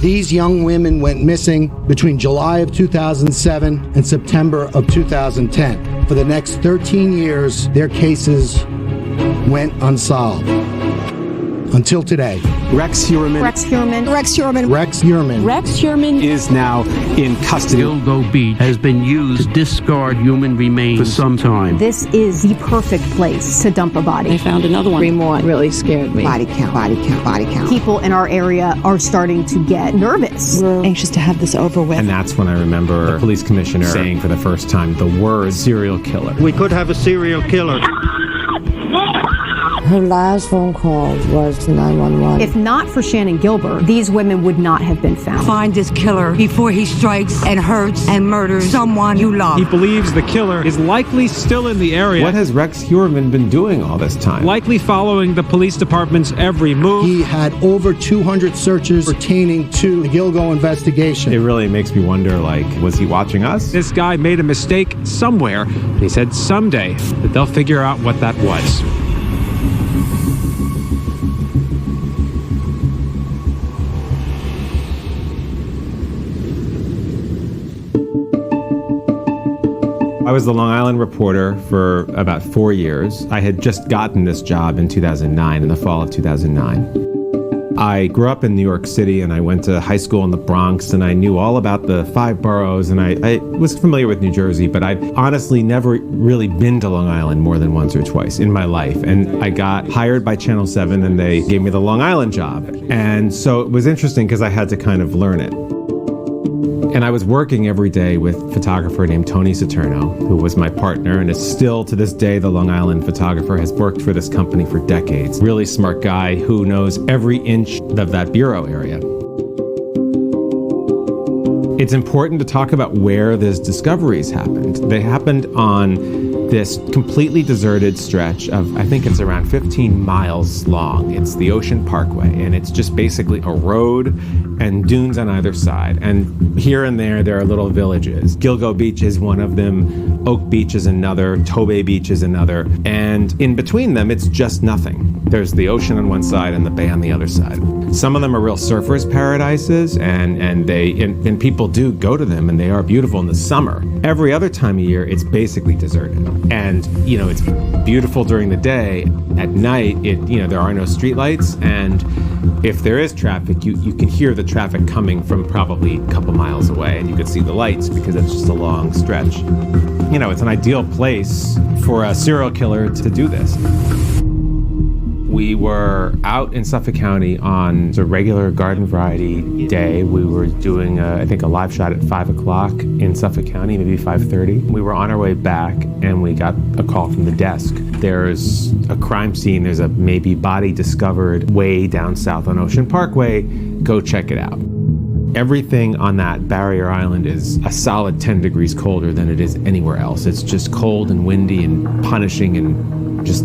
These young women went missing between July of 2007 and September of 2010. For the next 13 years, their cases went unsolved. Until today. Rex Heuermann is now in custody. Gilgo Beach has been used to discard human remains for some time. This is the perfect place to dump a body. I found another one. 3 more Really scared me. Body count. People in our area are starting to get nervous. We're anxious to have this over with. And that's when I remember the police commissioner saying for the first time the word serial killer. We could have a serial killer. Her last phone call was to 911. If not for Shannon Gilbert, these women would not have been found. Find this killer before he strikes and hurts and murders someone you love. He believes the killer is likely still in the area. What has Rex Heuermann been doing all this time? Likely following the police department's every move. He had over 200 searches pertaining to the Gilgo investigation. It really makes me wonder, was he watching us? This guy made a mistake somewhere. He said someday that they'll figure out what that was. I was the Long Island reporter for about 4 years. I had just gotten this job in 2009, in the fall of 2009. I grew up in New York City and I went to high school in the Bronx and I knew all about the 5 boroughs and I was familiar with New Jersey, but I'd honestly never really been to Long Island more than once or twice in my life. And I got hired by Channel 7 and they gave me the Long Island job. And so it was interesting because I had to kind of learn it. And I was working every day with a photographer named Tony Saturno, who was my partner and is still to this day the Long Island photographer, has worked for this company for decades. Really smart guy who knows every inch of that bureau area. It's important to talk about where these discoveries happened. They happened on this completely deserted stretch of, I think it's around 15 miles long. It's the Ocean Parkway, and it's just basically a road and dunes on either side. And here and there are little villages. Gilgo Beach is one of them, Oak Beach is another, Tobe Beach is another, and in between them, it's just nothing. There's the ocean on one side and the bay on the other side. Some of them are real surfers' paradises, and people do go to them, and they are beautiful in the summer. Every other time of year, it's basically deserted. And, it's beautiful during the day. At night, there are no streetlights, and if there is traffic, you can hear the traffic coming from probably a couple miles away, and you can see the lights because it's just a long stretch. It's an ideal place for a serial killer to do this. We were out in Suffolk County on a regular garden variety day. We were doing, I think, a live shot at 5 o'clock in Suffolk County, maybe 5:30. We were on our way back and we got a call from the desk. There's a crime scene. There's a maybe body discovered way down south on Ocean Parkway. Go check it out. Everything on that barrier island is a solid 10 degrees colder than it is anywhere else. It's just cold and windy and punishing and just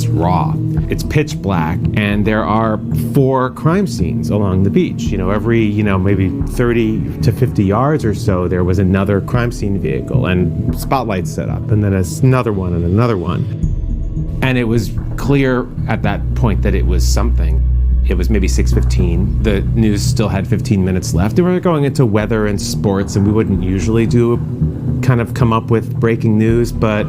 raw. It's pitch black, and there are 4 crime scenes along the beach. Every, maybe 30 to 50 yards or so, there was another crime scene vehicle and spotlights set up, and then another one and another one. And it was clear at that point that it was something. It was maybe 6:15. The news still had 15 minutes left. We were going into weather and sports, and we wouldn't usually come up with breaking news, but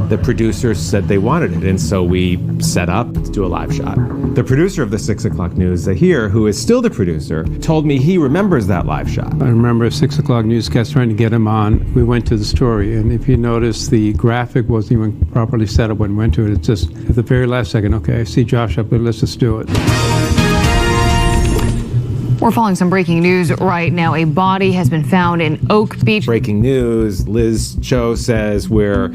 the producers said they wanted it, and so we set up to do a live shot. The producer of the 6 o'clock news, Zahir, who is still the producer, told me he remembers that live shot. I remember a 6 o'clock newscast trying to get him on. We went to the story, and if you notice, the graphic wasn't even properly set up when we went to it. It's just at the very last second, okay, I see Josh up there, let's just do it. We're following some breaking news right now. A body has been found in Oak Beach. Breaking news. Liz Cho says we're,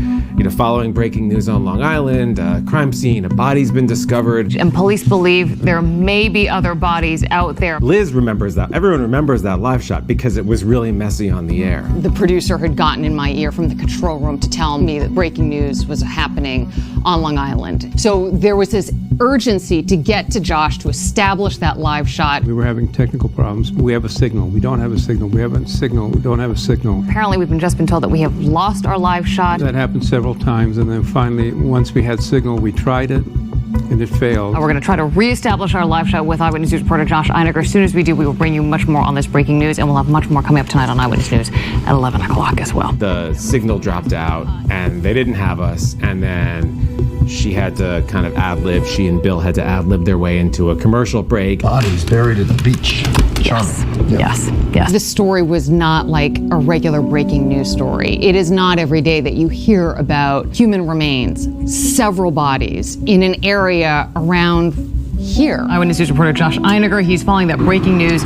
following breaking news on Long Island. Crime scene. A body's been discovered. And police believe there may be other bodies out there. Liz remembers that. Everyone remembers that live shot because it was really messy on the air. The producer had gotten in my ear from the control room to tell me that breaking news was happening on Long Island. So there was this urgency to get to Josh to establish that live shot. We were having technical problems. We have a signal. We don't have a signal. We have a signal. We don't have a signal. Apparently, we've just been told that we have lost our live shot. That happened several times, and then finally, once we had signal, we tried it, and it failed. We're going to try to reestablish our live shot with Eyewitness News reporter Josh Einiger. As soon as we do, we will bring you much more on this breaking news, and we'll have much more coming up tonight on Eyewitness News at 11 o'clock as well. The signal dropped out, and they didn't have us, and then she had to kind of ad-lib. She and Bill had to ad-lib their way into a commercial break. Bodies buried at the beach. Yes. Yes. This story was not like a regular breaking news story. It is not every day that you hear about human remains, several bodies in an area around here. Eyewitness News reporter Josh Einiger, he's following that breaking news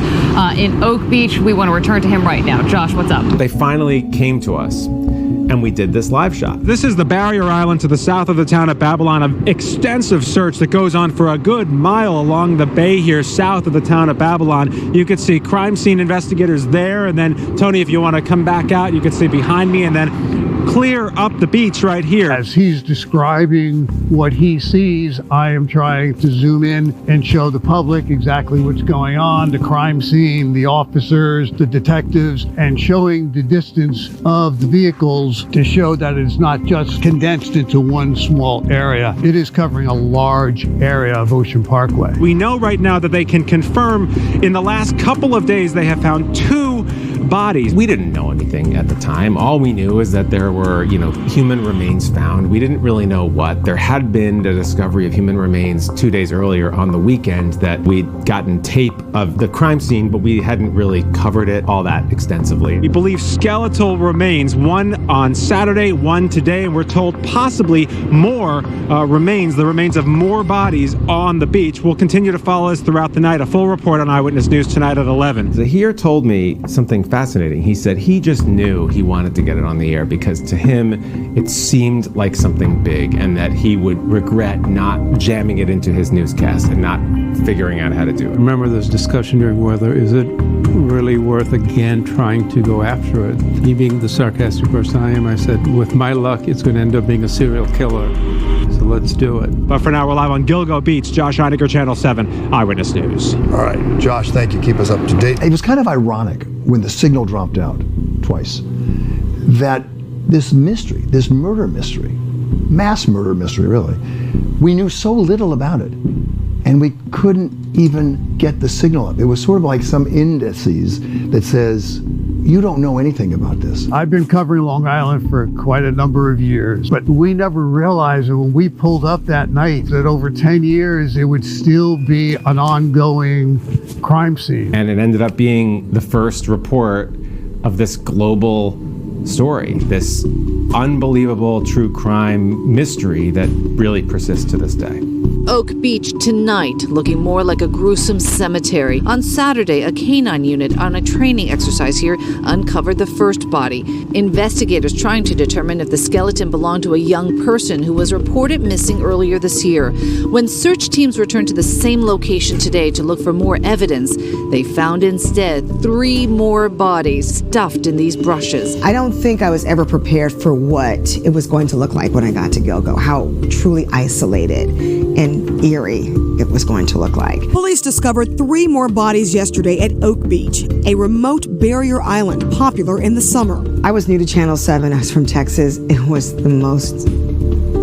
in Oak Beach. We want to return to him right now. Josh, what's up? They finally came to us, and we did this live shot. This is the barrier island to the south of the town of Babylon, an extensive search that goes on for a good mile along the bay here south of the town of Babylon. You could see crime scene investigators there, and then, Tony, if you want to come back out, you could see behind me, and then clear up the beach right here. As he's describing what he sees, I am trying to zoom in and show the public exactly what's going on, the crime scene, the officers, the detectives, and showing the distance of the vehicles to show that it's not just condensed into one small area. It is covering a large area of Ocean Parkway. We know right now that they can confirm in the last couple of days they have found 2 bodies. We didn't know anything at the time. All we knew is that there were, human remains found. We didn't really know what. There had been a discovery of human remains 2 days earlier on the weekend that we'd gotten tape of the crime scene, but we hadn't really covered it all that extensively. We believe skeletal remains, one on Saturday, one today, and we're told possibly more remains, the remains of more bodies on the beach. We'll continue to follow this throughout the night. A full report on Eyewitness News tonight at 11. Zahir told me something fascinating. He said he just knew he wanted to get it on the air because to him it seemed like something big, and that he would regret not jamming it into his newscast and not figuring out how to do it. Remember this discussion during whether is it really worth again trying to go after it. Me being the sarcastic person I am, I said, with my luck, it's going to end up being a serial killer. So let's do it. But for now, we're live on Gilgo Beach. Josh Einiger, Channel 7, Eyewitness News. All right, Josh, thank you. Keep us up to date. It was kind of ironic when the signal dropped out twice that this mystery, this murder mystery, mass murder mystery really, we knew so little about it, and we couldn't even get the signal up. It was sort of like some indices that says, you don't know anything about this. I've been covering Long Island for quite a number of years, but we never realized that when we pulled up that night that over 10 years it would still be an ongoing crime scene. And it ended up being the first report of this global story, this unbelievable true crime mystery that really persists to this day. Oak Beach tonight, looking more like a gruesome cemetery. On Saturday, a canine unit on a training exercise here uncovered the first body. Investigators trying to determine if the skeleton belonged to a young person who was reported missing earlier this year. When search teams returned to the same location today to look for more evidence, they found instead 3 more bodies stuffed in these brushes. I don't think I was ever prepared for what it was going to look like when I got to Gilgo, how truly isolated and eerie it was going to look like. Police discovered 3 more bodies yesterday at Oak Beach, a remote barrier island popular in the summer. I was new to Channel 7. I was from Texas. It was the most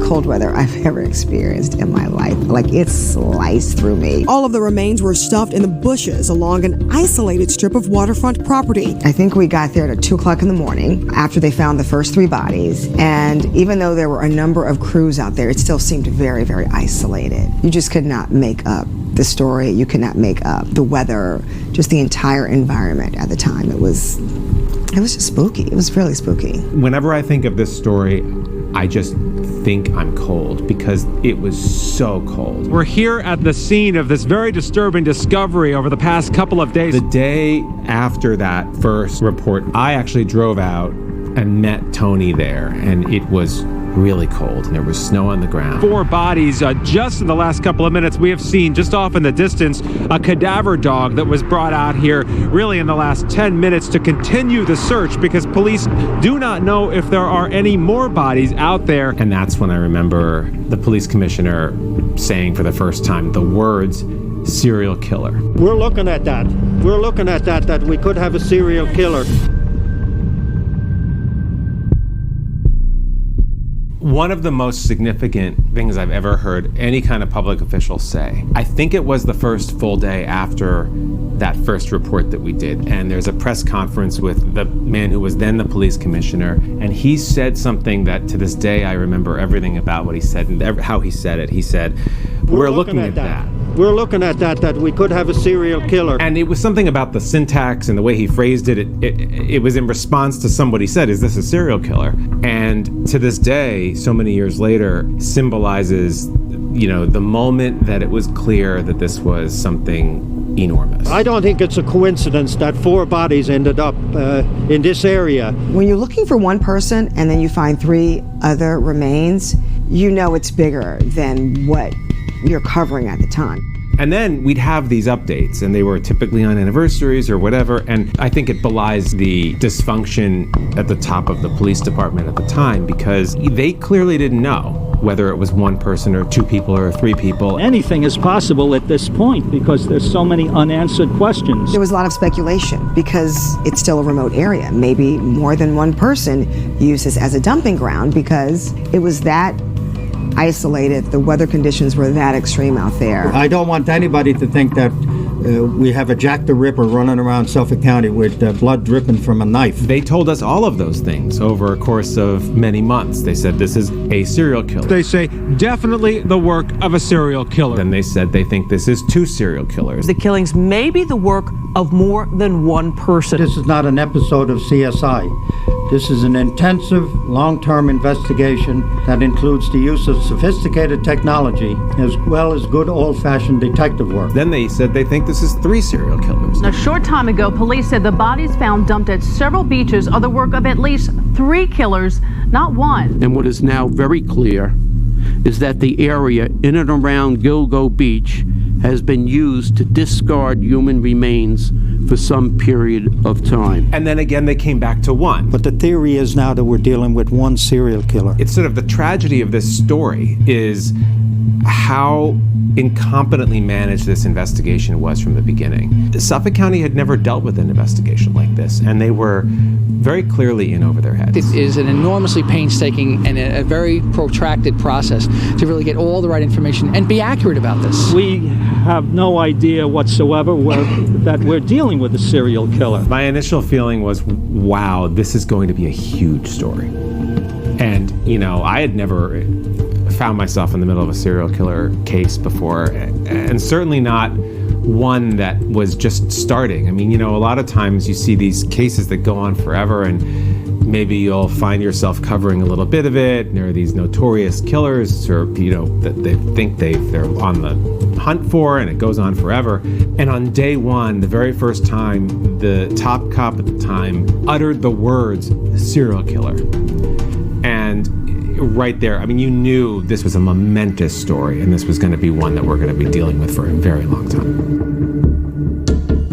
cold weather I've ever experienced in my life. Like, it sliced through me. All of the remains were stuffed in the bushes along an isolated strip of waterfront property. I think we got there at 2 o'clock in the morning after they found the first 3 bodies. And even though there were a number of crews out there, it still seemed very, very isolated. You just could not make up the story. You could not make up the weather, just the entire environment at the time. It was just spooky. It was really spooky. Whenever I think of this story, I just think I'm cold because it was so cold. We're here at the scene of this very disturbing discovery over the past couple of days. The day after that first report, I actually drove out and met Tony there, and it was really cold, and there was snow on the ground. 4 bodies just in the last couple of minutes. We have seen just off in the distance a cadaver dog that was brought out here really in the last 10 minutes to continue the search because police do not know if there are any more bodies out there. And that's when I remember the police commissioner saying for the first time the words serial killer. We're looking at that. We're looking at that we could have a serial killer. one of the most significant things I've ever heard any kind of public official say. I think it was the first full day after that first report that we did, and there's a press conference with the man who was then the police commissioner, and he said something that to this day I remember everything about what he said and how he said it. He said, we're looking at that. We're looking at that we could have a serial killer. And it was something about the syntax and the way he phrased it. It was in response to somebody said, is this a serial killer? And to this day, so many years later, symbolizes, the moment that it was clear that this was something enormous. I don't think it's a coincidence that 4 bodies ended up in this area. When you're looking for one person and then you find 3 other remains, it's bigger than what you're covering at the time. And then we'd have these updates, and they were typically on anniversaries or whatever, and I think it belies the dysfunction at the top of the police department at the time, because they clearly didn't know whether it was 1 person or 2 people or 3 people. Anything is possible at this point because there's so many unanswered questions. There was a lot of speculation because it's still a remote area. Maybe more than 1 person used this as a dumping ground because it was that isolated, the weather conditions were that extreme out there. I don't want anybody to think that we have a Jack the Ripper running around Suffolk County with blood dripping from a knife. They told us all of those things over a course of many months. They said this is a serial killer. They say definitely the work of a serial killer. Then they said they think this is 2 serial killers. The killings may be the work of more than 1 person. This is not an episode of CSI. This is an intensive, long-term investigation that includes the use of sophisticated technology as well as good old-fashioned detective work. Then they said they think this is 3 serial killers. A short time ago, police said the bodies found dumped at several beaches are the work of at least 3 killers, not 1. And what is now very clear is that the area in and around Gilgo Beach has been used to discard human remains for some period of time. And then again, they came back to 1. But the theory is now that we're dealing with 1 serial killer. It's sort of the tragedy of this story is how incompetently managed this investigation was from the beginning. Suffolk County had never dealt with an investigation like this, and they were very clearly in over their heads. It is an enormously painstaking and a very protracted process to really get all the right information and be accurate about this. We have no idea whatsoever that we're dealing with a serial killer. My initial feeling was, wow, this is going to be a huge story. And, I had never found myself in the middle of a serial killer case before, and certainly not one that was just starting. I mean, a lot of times you see these cases that go on forever, and maybe you'll find yourself covering a little bit of it, and there are these notorious killers, or, that they think they're on the hunt for, and it goes on forever. And on day 1, the very first time, the top cop at the time uttered the words serial killer. And right there, I mean, you knew this was a momentous story, and this was going to be one that we're going to be dealing with for a very long time.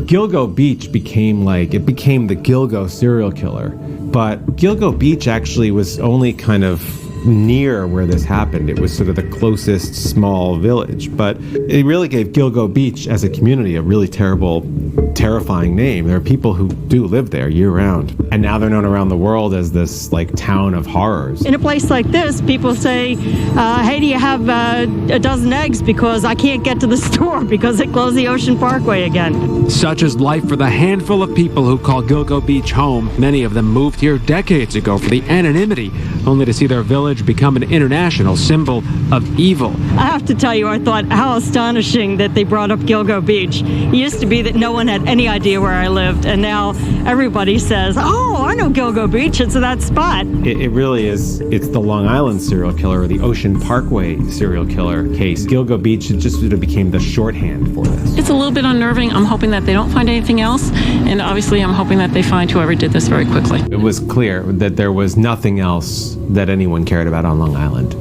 Gilgo Beach became the Gilgo serial killer, but Gilgo Beach actually was only kind of near where this happened. It was sort of the closest small village, but it really gave Gilgo Beach as a community a really terrifying name. There are people who do live there year round, and now they're known around the world as this town of horrors. In a place like this, people say, hey, do you have a dozen eggs because I can't get to the store because they closed the Ocean Parkway again. Such is life for the handful of people who call Gilgo Beach home. Many of them moved here decades ago for the anonymity, only to see their village become an international symbol of evil. I have to tell you, I thought how astonishing that they brought up Gilgo Beach. It used to be that no one had any idea where I lived, and now everybody says, oh, I know Gilgo Beach, it's that spot. It really is. It's the Long Island serial killer or the Ocean Parkway serial killer case. Gilgo Beach just sort of became the shorthand for this. It's a little bit unnerving. I'm hoping that they don't find anything else, and obviously I'm hoping that they find whoever did this very quickly. It was clear that there was nothing else that anyone cared about on Long Island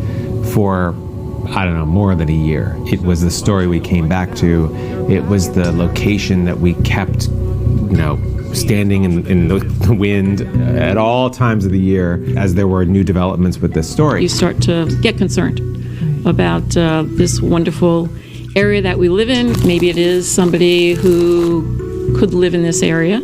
for, I don't know, more than a year. It was the story we came back to. It was the location that we kept, standing in the wind at all times of the year as there were new developments with this story. You start to get concerned about this wonderful area that we live in. Maybe it is somebody who could live in this area,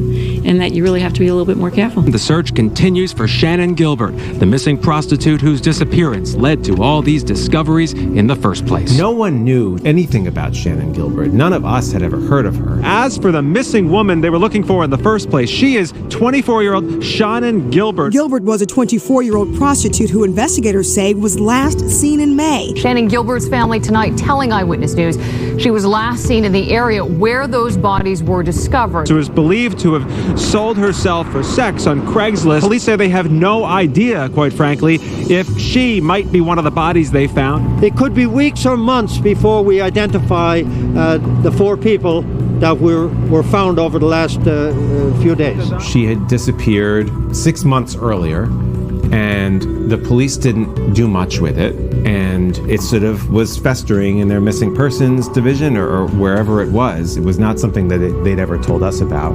and that you really have to be a little bit more careful. The search continues for Shannon Gilbert, the missing prostitute whose disappearance led to all these discoveries in the first place. No one knew anything about Shannon Gilbert. None of us had ever heard of her. As for the missing woman they were looking for in the first place, she is 24-year-old Shannon Gilbert. Gilbert was a 24-year-old prostitute who investigators say was last seen in May. Shannon Gilbert's family tonight telling Eyewitness News she was last seen in the area where those bodies were discovered. She was believed to have sold herself for sex on Craigslist. Police say they have no idea, quite frankly, if she might be one of the bodies they found. It could be weeks or months before we identify the 4 people that were found over the last few days. She had disappeared 6 months earlier, and the police didn't do much with it, and it sort of was festering in their missing persons division or wherever it was. It was not something that they'd ever told us about.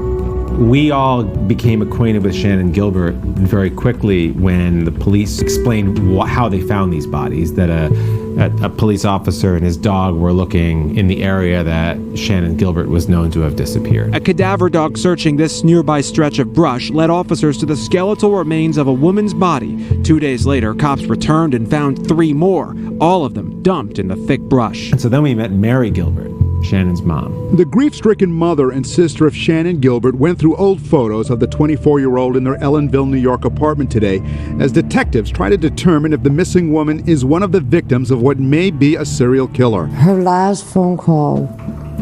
We all became acquainted with Shannon Gilbert very quickly when the police explained how they found these bodies, that a police officer and his dog were looking in the area that Shannon Gilbert was known to have disappeared. A cadaver dog searching this nearby stretch of brush led officers to the skeletal remains of a woman's body. 2 days later, cops returned and found 3 more, all of them dumped in the thick brush. And so then we met Mary Gilbert, Shannon's mom. The grief-stricken mother and sister of Shannon Gilbert went through old photos of the 24-year-old in their Ellenville, New York apartment today as detectives try to determine if the missing woman is one of the victims of what may be a serial killer. Her last phone call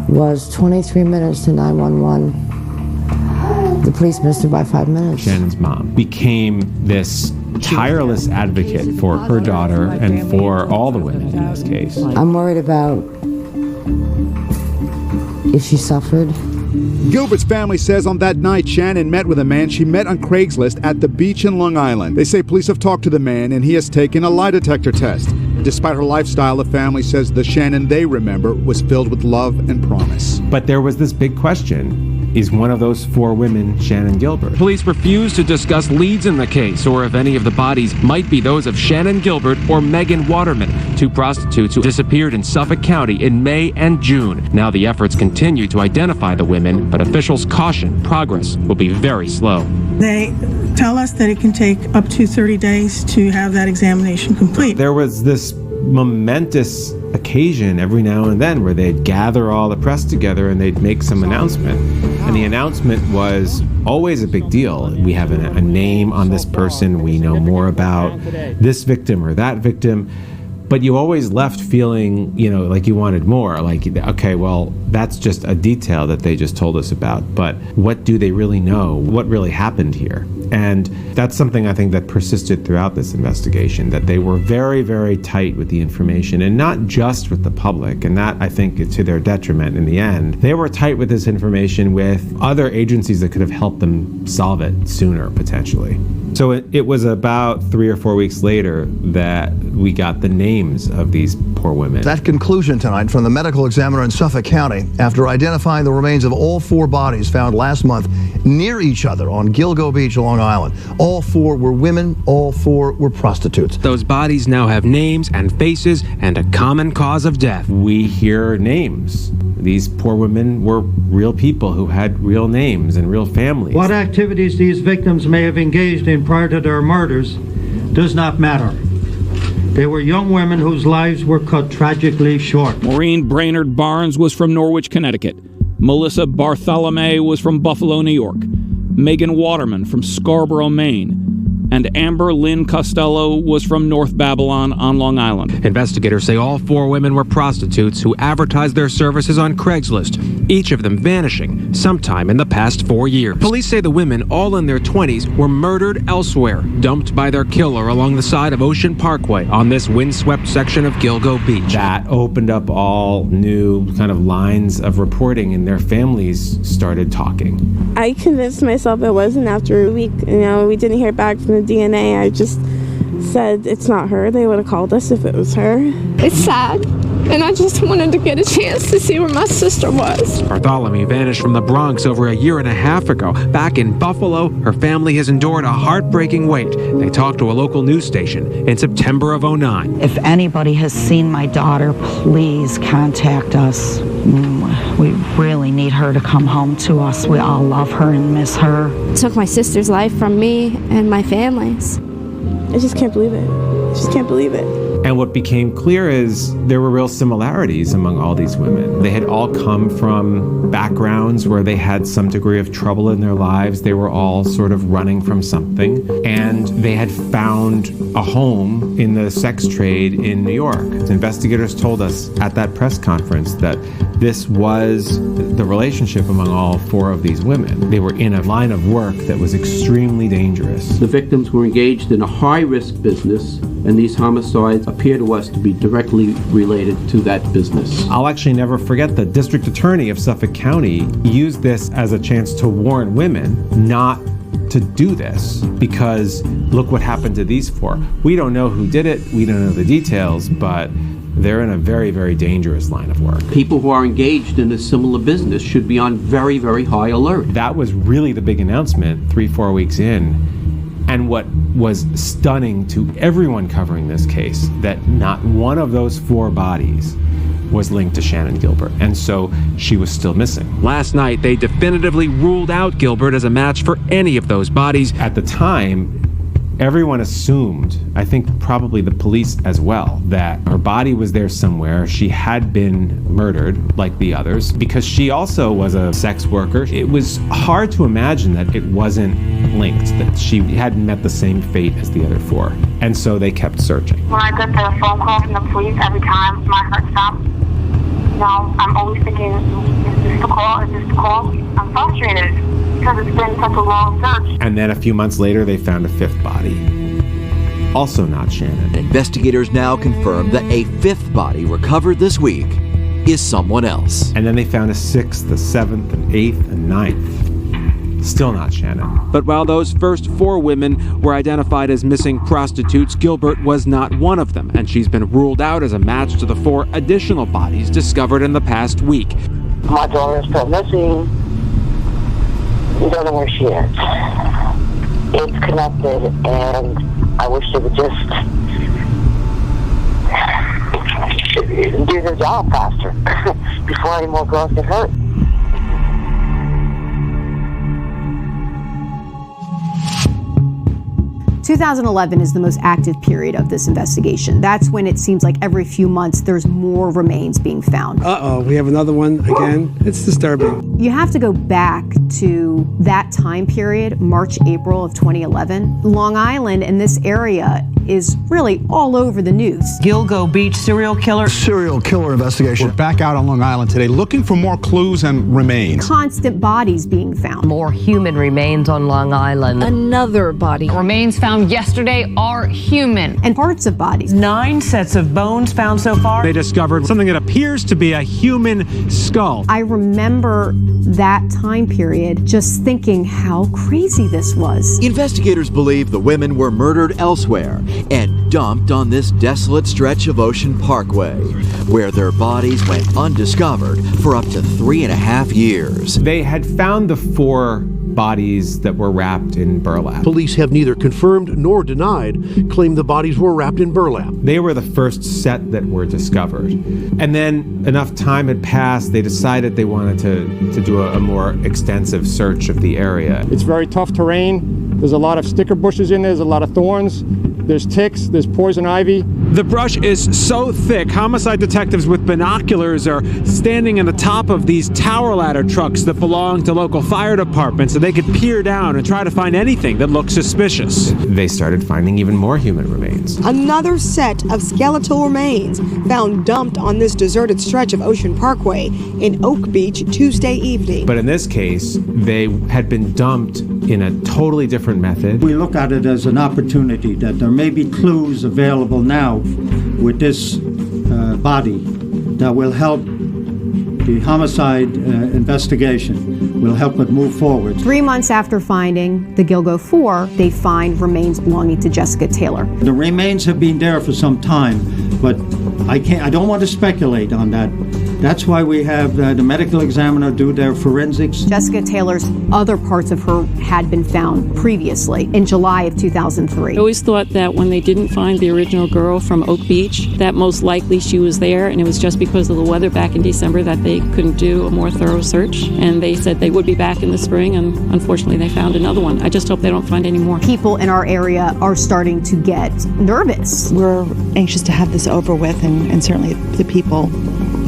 was 23 minutes to 911. The police missed her by 5 minutes. Shannon's mom became this tireless advocate for her daughter and for all the women in this case. I'm worried about if she suffered. Gilbert's family says on that night Shannon met with a man she met on Craigslist at the beach in Long Island. They say police have talked to the man and he has taken a lie detector test. Despite her lifestyle, the family says the Shannon they remember was filled with love and promise. But there was this big question. Is one of those 4 women Shannon Gilbert? Police refuse to discuss leads in the case or if any of the bodies might be those of Shannon Gilbert or Megan Waterman, 2 prostitutes who disappeared in Suffolk County in May and June. Now the efforts continue to identify the women, but officials caution progress will be very slow. They tell us that it can take up to 30 days to have that examination complete. There was this momentous occasion every now and then where they'd gather all the press together and they'd make some announcement. And the announcement was always a big deal. We have a name on this person. We know more about this victim or that victim. But you always left feeling, like you wanted more. Like, okay, well, that's just a detail that they just told us about. But what do they really know? What really happened here? And that's something I think that persisted throughout this investigation, that they were very, very tight with the information, and not just with the public. And that, I think, is to their detriment in the end. They were tight with this information with other agencies that could have helped them solve it sooner, potentially. So it was about 3 or 4 weeks later that we got the names of these poor women. That conclusion tonight from the medical examiner in Suffolk County after identifying the remains of all 4 bodies found last month near each other on Gilgo Beach, Long Island. All 4 were women, all 4 were prostitutes. Those bodies now have names and faces and a common cause of death. We hear names. These poor women were real people who had real names and real families. What activities these victims may have engaged in prior to their murders does not matter. They were young women whose lives were cut tragically short. Maureen Brainerd Barnes was from Norwich, Connecticut. Melissa Bartholomew was from Buffalo, New York. Megan Waterman from Scarborough, Maine. And Amber Lynn Costello was from North Babylon on Long Island. Investigators say all 4 women were prostitutes who advertised their services on Craigslist, each of them vanishing sometime in the past 4 years. Police say the women, all in their 20s, were murdered elsewhere, dumped by their killer along the side of Ocean Parkway on this windswept section of Gilgo Beach. That opened up all new kind of lines of reporting, and their families started talking. I convinced myself it wasn't after a week. We didn't hear back from the DNA. I just said it's not her. They would have called us if it was her. It's sad. And I just wanted to get a chance to see where my sister was. Bartholomew vanished from the Bronx over a year and a half ago. Back in Buffalo, her family has endured a heartbreaking wait. They talked to a local news station in September of '09. If anybody has seen my daughter, please contact us. We really need her to come home to us. We all love her and miss her. Took my sister's life from me and my family's. I just can't believe it. I just can't believe it. And what became clear is there were real similarities among all these women. They had all come from backgrounds where they had some degree of trouble in their lives. They were all sort of running from something. And they had found a home in the sex trade in New York. Investigators told us at that press conference that this was the relationship among all four of these women. They were in a line of work that was extremely dangerous. The victims were engaged in a high-risk business, and these homicides appear to us to be directly related to that business. I'll actually never forget the district attorney of Suffolk County used this as a chance to warn women not to do this, because look what happened to these four. We don't know who did it, we don't know the details, but they're in a very, very dangerous line of work. People who are engaged in a similar business should be on very, very high alert. That was really the big announcement 3-4 weeks in. And what was stunning to everyone covering this case, that not one of those four bodies was linked to Shannan Gilbert, and so she was still missing. Last night, they definitively ruled out Gilbert as a match for any of those bodies. At the time, everyone assumed, I think probably the police as well, that her body was there somewhere. She had been murdered like the others because she also was a sex worker. It was hard to imagine that it wasn't linked, that she hadn't met the same fate as the other four. And so they kept searching. When I get the phone call from the police, every time my heart stops. You know, I'm always thinking, is this the call? Is this the call? I'm frustrated because it's been such a long search. And then a few months later, they found a fifth body. Also not Shannan. Investigators now confirm that a fifth body recovered this week is someone else. And then they found a sixth, a seventh, an eighth, and ninth. Still not Shannan. But while those first four women were identified as missing prostitutes, Gilbert was not one of them, and she's been ruled out as a match to the four additional bodies discovered in the past week. My daughter is still missing. We don't know where she is. It's connected, and I wish they would just do their job faster before any more girls get hurt. – 2011 is the most active period of this investigation. That's when it seems like every few months there's more remains being found. Uh-oh, we have another one again. It's disturbing. You have to go back to that time period, March, April of 2011. Long Island and this area is really all over the news. Gilgo Beach serial killer. Serial killer investigation. We're back out on Long Island today looking for more clues and remains. Constant bodies being found. More human remains on Long Island. Another body. Remains found yesterday are human. And parts of bodies. 9 sets of bones found so far. They discovered something that appears to be a human skull. I remember that time period just thinking how crazy this was. Investigators believe the women were murdered elsewhere and dumped on this desolate stretch of Ocean Parkway, where their bodies went undiscovered for up to 3.5 years. They had found the four bodies that were wrapped in burlap. Police have neither confirmed nor denied claim the bodies were wrapped in burlap. They were the first set that were discovered. And then enough time had passed, they decided they wanted to do a more extensive search of the area. It's very tough terrain. There's a lot of sticker bushes in there, there's a lot of thorns. There's ticks, there's poison ivy. The brush is so thick, homicide detectives with binoculars are standing on the top of these tower ladder trucks that belong to local fire departments so they could peer down and try to find anything that looks suspicious. They started finding even more human remains. Another set of skeletal remains found dumped on this deserted stretch of Ocean Parkway in Oak Beach Tuesday evening. But in this case, they had been dumped in a totally different method. We look at it as an opportunity that there may be clues available now with this body that will help the homicide investigation, will help it move forward. 3 months after finding the Gilgo 4, they find remains belonging to Jessica Taylor. The remains have been there for some time, but I don't want to speculate on that. That's why we have the medical examiner do their forensics. Jessica Taylor's other parts of her had been found previously in July of 2003. I always thought that when they didn't find the original girl from Oak Beach, that most likely she was there, and it was just because of the weather back in December that they couldn't do a more thorough search. And they said they would be back in the spring, and unfortunately they found another one. I just hope they don't find any more. People in our area are starting to get nervous. We're anxious to have this over with, and certainly the people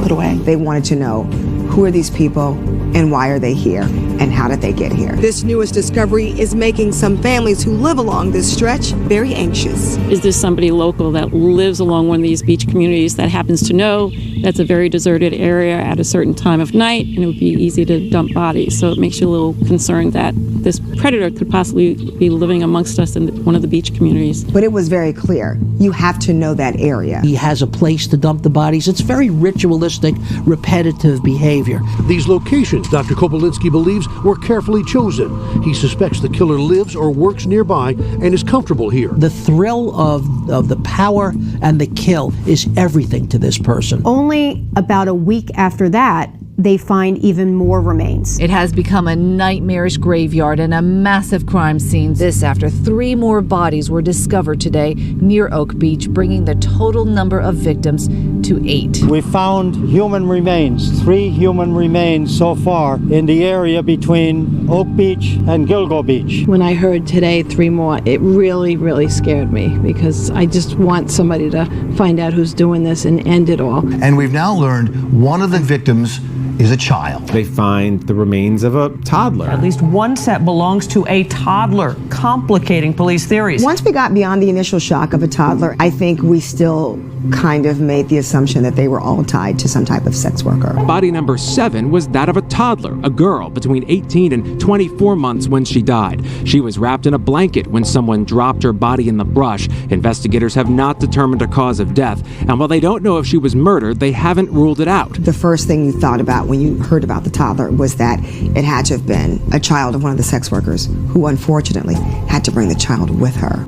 put away. They wanted to know, who are these people and why are they here and how did they get here? This newest discovery is making some families who live along this stretch very anxious. Is there somebody local that lives along one of these beach communities that happens to know that's a very deserted area at a certain time of night, and it would be easy to dump bodies? So it makes you a little concerned that this predator could possibly be living amongst us in one of the beach communities. But it was very clear. You have to know that area. He has a place to dump the bodies. It's very ritualistic, repetitive behavior. These locations, Dr. Kopolinsky believes, were carefully chosen. He suspects the killer lives or works nearby and is comfortable here. The thrill of the power and the kill is everything to this person. Only about a week after that, they find even more remains. It has become a nightmarish graveyard and a massive crime scene. This after 3 more bodies were discovered today near Oak Beach, bringing the total number of victims to 8. We found human remains, 3 human remains so far in the area between Oak Beach and Gilgo Beach. When I heard today 3 more, it really, really scared me because I just want somebody to find out who's doing this and end it all. And we've now learned one of the victims is a child. They find the remains of a toddler. At least one set belongs to a toddler, complicating police theories. Once we got beyond the initial shock of a toddler, I think we still kind of made the assumption that they were all tied to some type of sex worker. Body number 7 was that of a toddler, a girl between 18 and 24 months when she died. She was wrapped in a blanket when someone dropped her body in the brush. Investigators have not determined a cause of death, and while they don't know if she was murdered, they haven't ruled it out. The first thing you thought about when you heard about the toddler was that it had to have been a child of one of the sex workers who unfortunately had to bring the child with her.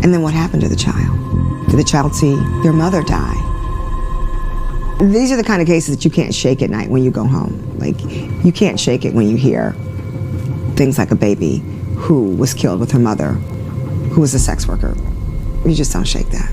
And then what happened to the child? Did the child see their mother die? These are the kind of cases that you can't shake at night when you go home. Like, you can't shake it when you hear things like a baby who was killed with her mother, who was a sex worker. You just don't shake that.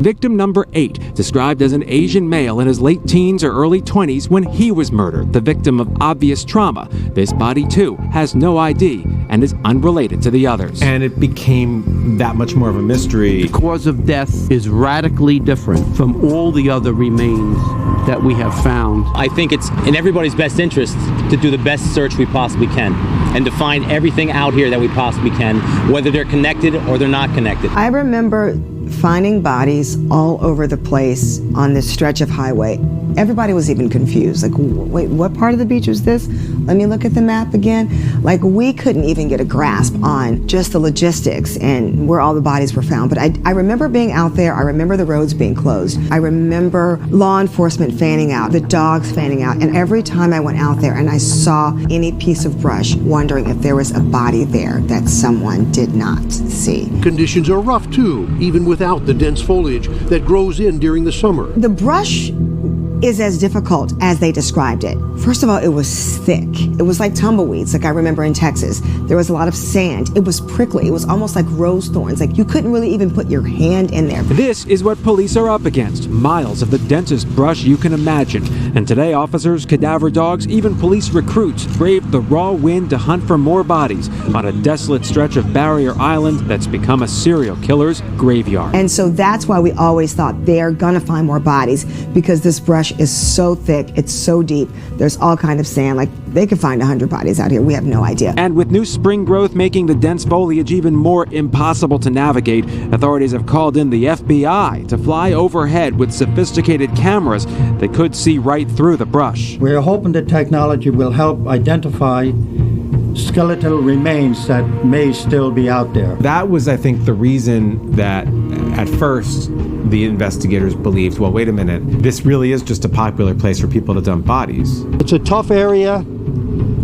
Victim number 8, described as an Asian male in his late teens or early 20s when he was murdered, the victim of obvious trauma. This body, too, has no ID and is unrelated to the others. And it became that much more of a mystery. The cause of death is radically different from all the other remains that we have found. I think it's in everybody's best interest to do the best search we possibly can and to find everything out here that we possibly can, whether they're connected or they're not connected. I remember finding bodies all over the place on this stretch of highway. Everybody was even confused. Like, wait, what part of the beach was this? Let me look at the map again. Like, we couldn't even get a grasp on just the logistics and where all the bodies were found. But I remember being out there. I remember the roads being closed. I remember law enforcement fanning out, the dogs fanning out. And every time I went out there and I saw any piece of brush, wondering if there was a body there that someone did not see. Conditions are rough, too, even without the dense foliage that grows in during the summer. The brush is as difficult as they described it. First of all, it was thick. It was like tumbleweeds, like I remember in Texas. There was a lot of sand. It was prickly. It was almost like rose thorns. Like you couldn't really even put your hand in there. This is what police are up against. Miles of the densest brush you can imagine. And today, officers, cadaver dogs, even police recruits braved the raw wind to hunt for more bodies on a desolate stretch of Barrier Island that's become a serial killer's graveyard. And so that's why we always thought they're gonna find more bodies, because this brush is so thick, it's so deep, there's all kind of sand. Like, they could find 100 bodies out here. We have no idea. And with new spring growth making the dense foliage even more impossible to navigate, authorities have called in the FBI to fly overhead with sophisticated cameras that could see right through the brush. We're hoping the technology will help identify skeletal remains that may still be out there. That was, I think, the reason that at first the investigators believed, well, wait a minute, this really is just a popular place for people to dump bodies. It's a tough area.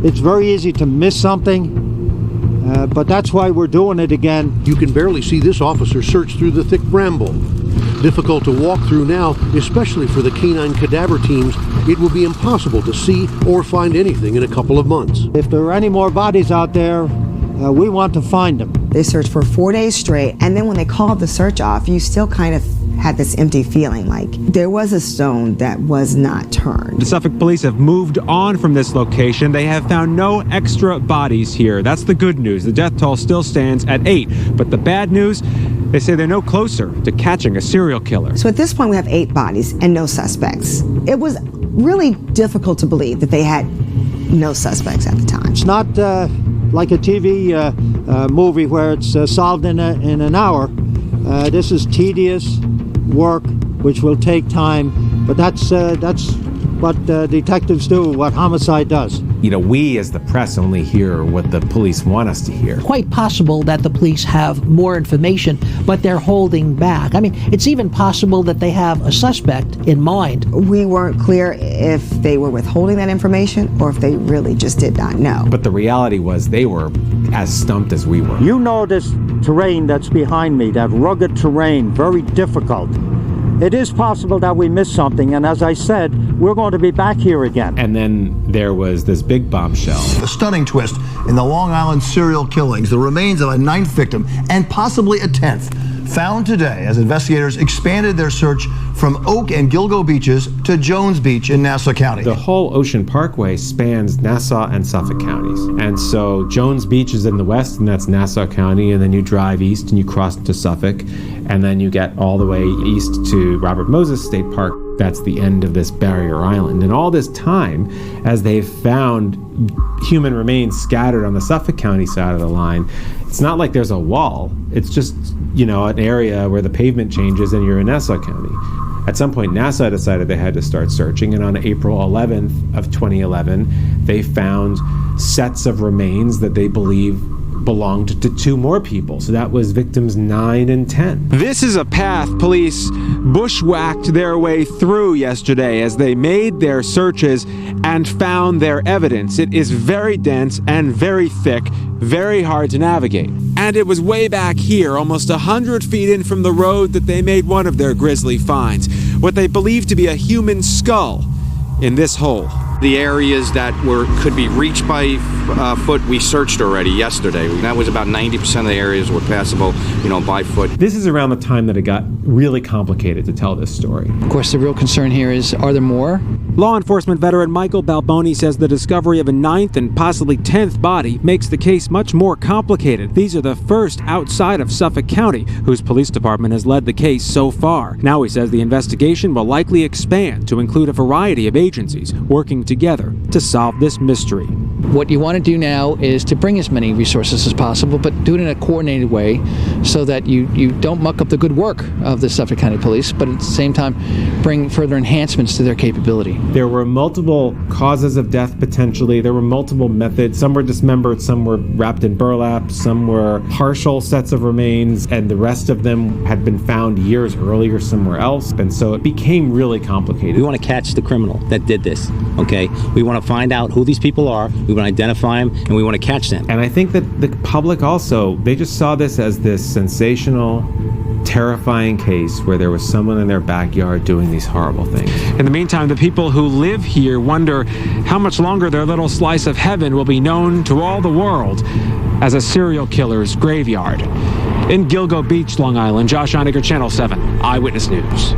It's very easy to miss something, but that's why we're doing it again. You can barely see this officer search through the thick bramble. Difficult to walk through now, especially for the canine cadaver teams. It will be impossible to see or find anything in a couple of months. If there are any more bodies out there, we want to find them. They searched for 4 days straight, and then when they called the search off, you still kind of had this empty feeling like there was a stone that was not turned. The Suffolk police have moved on from this location. They have found no extra bodies here. That's the good news. The death toll still stands at 8. But the bad news, they say they're no closer to catching a serial killer. So at this point, we have 8 bodies and no suspects. It was really difficult to believe that they had no suspects at the time. It's not like a TV movie where it's solved in an hour. This is tedious work, which will take time, but that's what detectives do, what homicide does. You know, we as the press only hear what the police want us to hear. Quite possible that the police have more information, but they're holding back. I mean, it's even possible that they have a suspect in mind. We weren't clear if they were withholding that information or if they really just did not know. But the reality was they were as stumped as we were. You know this terrain that's behind me, that rugged terrain, very difficult. It is possible that we missed something, and as I said, we're going to be back here again. And then there was this big bombshell. A stunning twist in the Long Island serial killings, the remains of a 9th victim and possibly a 10th, found today as investigators expanded their search from Oak and Gilgo beaches to Jones Beach in Nassau County. The whole Ocean Parkway spans Nassau and Suffolk counties. And so Jones Beach is in the west, and that's Nassau County, and then you drive east and you cross into Suffolk, and then you get all the way east to Robert Moses State Park. That's the end of this barrier island. And all this time, as they've found human remains scattered on the Suffolk County side of the line, it's not like there's a wall. It's just, you know, an area where the pavement changes and you're in Nassau County. At some point, NASA decided they had to start searching, and on April 11th of 2011, they found sets of remains that they believe belonged to 2 more people. So that was victims 9 and 10. This is a path police bushwhacked their way through yesterday as they made their searches and found their evidence. It is very dense and very thick, very hard to navigate. And it was way back here, almost 100 feet in from the road, that they made one of their grisly finds, what they believe to be a human skull in this hole. The areas that could be reached by foot, we searched already yesterday. That was about 90% of the areas were passable, by foot. This is around the time that it got really complicated to tell this story. Of course, the real concern here is, are there more? Law enforcement veteran Michael Balboni says the discovery of a 9th and possibly 10th body makes the case much more complicated. These are the first outside of Suffolk County, whose police department has led the case so far. Now he says the investigation will likely expand to include a variety of agencies working together to solve this mystery. What you want to do now is to bring as many resources as possible, but do it in a coordinated way so that you don't muck up the good work of the Suffolk County Police, but at the same time bring further enhancements to their capability. There were multiple causes of death potentially. There were multiple methods. Some were dismembered, some were wrapped in burlap, some were partial sets of remains, and the rest of them had been found years earlier somewhere else. And so it became really complicated. We want to catch the criminal that did this, okay? We want to find out who these people are, we want to identify them, and we want to catch them. And I think that the public also, they just saw this as this sensational, terrifying case where there was someone in their backyard doing these horrible things. In the meantime, the people who live here wonder how much longer their little slice of heaven will be known to all the world as a serial killer's graveyard. In Gilgo Beach, Long Island, Josh Einiger, Channel 7, Eyewitness News.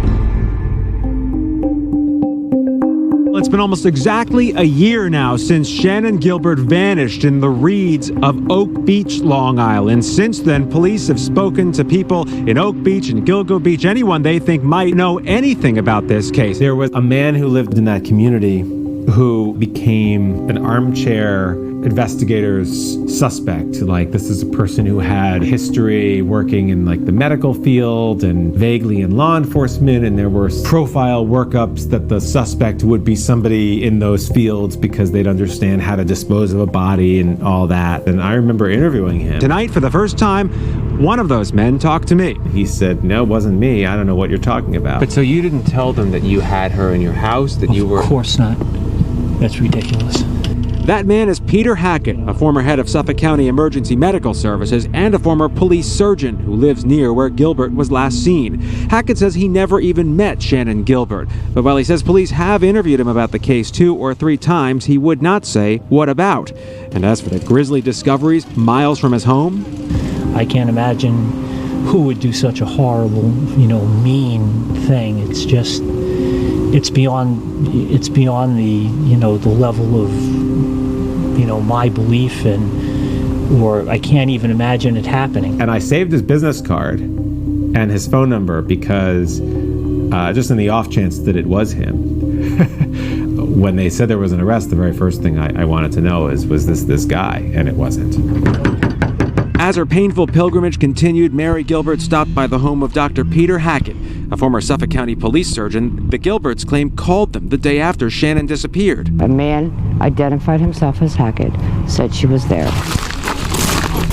It's been almost exactly a year now since Shannon Gilbert vanished in the reeds of Oak Beach, Long Island. Since then, police have spoken to people in Oak Beach and Gilgo Beach, anyone they think might know anything about this case. There was a man who lived in that community who became an armchair investigator's suspect. Like, this is a person who had history working in like the medical field and vaguely in law enforcement, and there were profile workups that the suspect would be somebody in those fields because they'd understand how to dispose of a body and all that. And I remember interviewing him. Tonight, for the first time, one of those men talked to me. He said, "No, it wasn't me. I don't know what you're talking about." But so you didn't tell them that you had her in your house, that you were... Of course not. That's ridiculous. That man is Peter Hackett, a former head of Suffolk County Emergency Medical Services and a former police surgeon who lives near where Gilbert was last seen. Hackett says he never even met Shannon Gilbert, but while he says police have interviewed him about the case 2 or 3 times, he would not say what about. And as for the grisly discoveries miles from his home, I can't imagine who would do such a horrible, mean thing. It's just, it's beyond the, the level of, my belief or I can't even imagine it happening. And I saved his business card and his phone number because just in the off chance that it was him. When they said there was an arrest, the very first thing I wanted to know was this guy, and it wasn't. As her painful pilgrimage continued, Mary Gilbert stopped by the home of Dr. Peter Hackett, a former Suffolk County police surgeon. The Gilberts claim called them the day after Shannon disappeared. A man identified himself as Hackett, said she was there.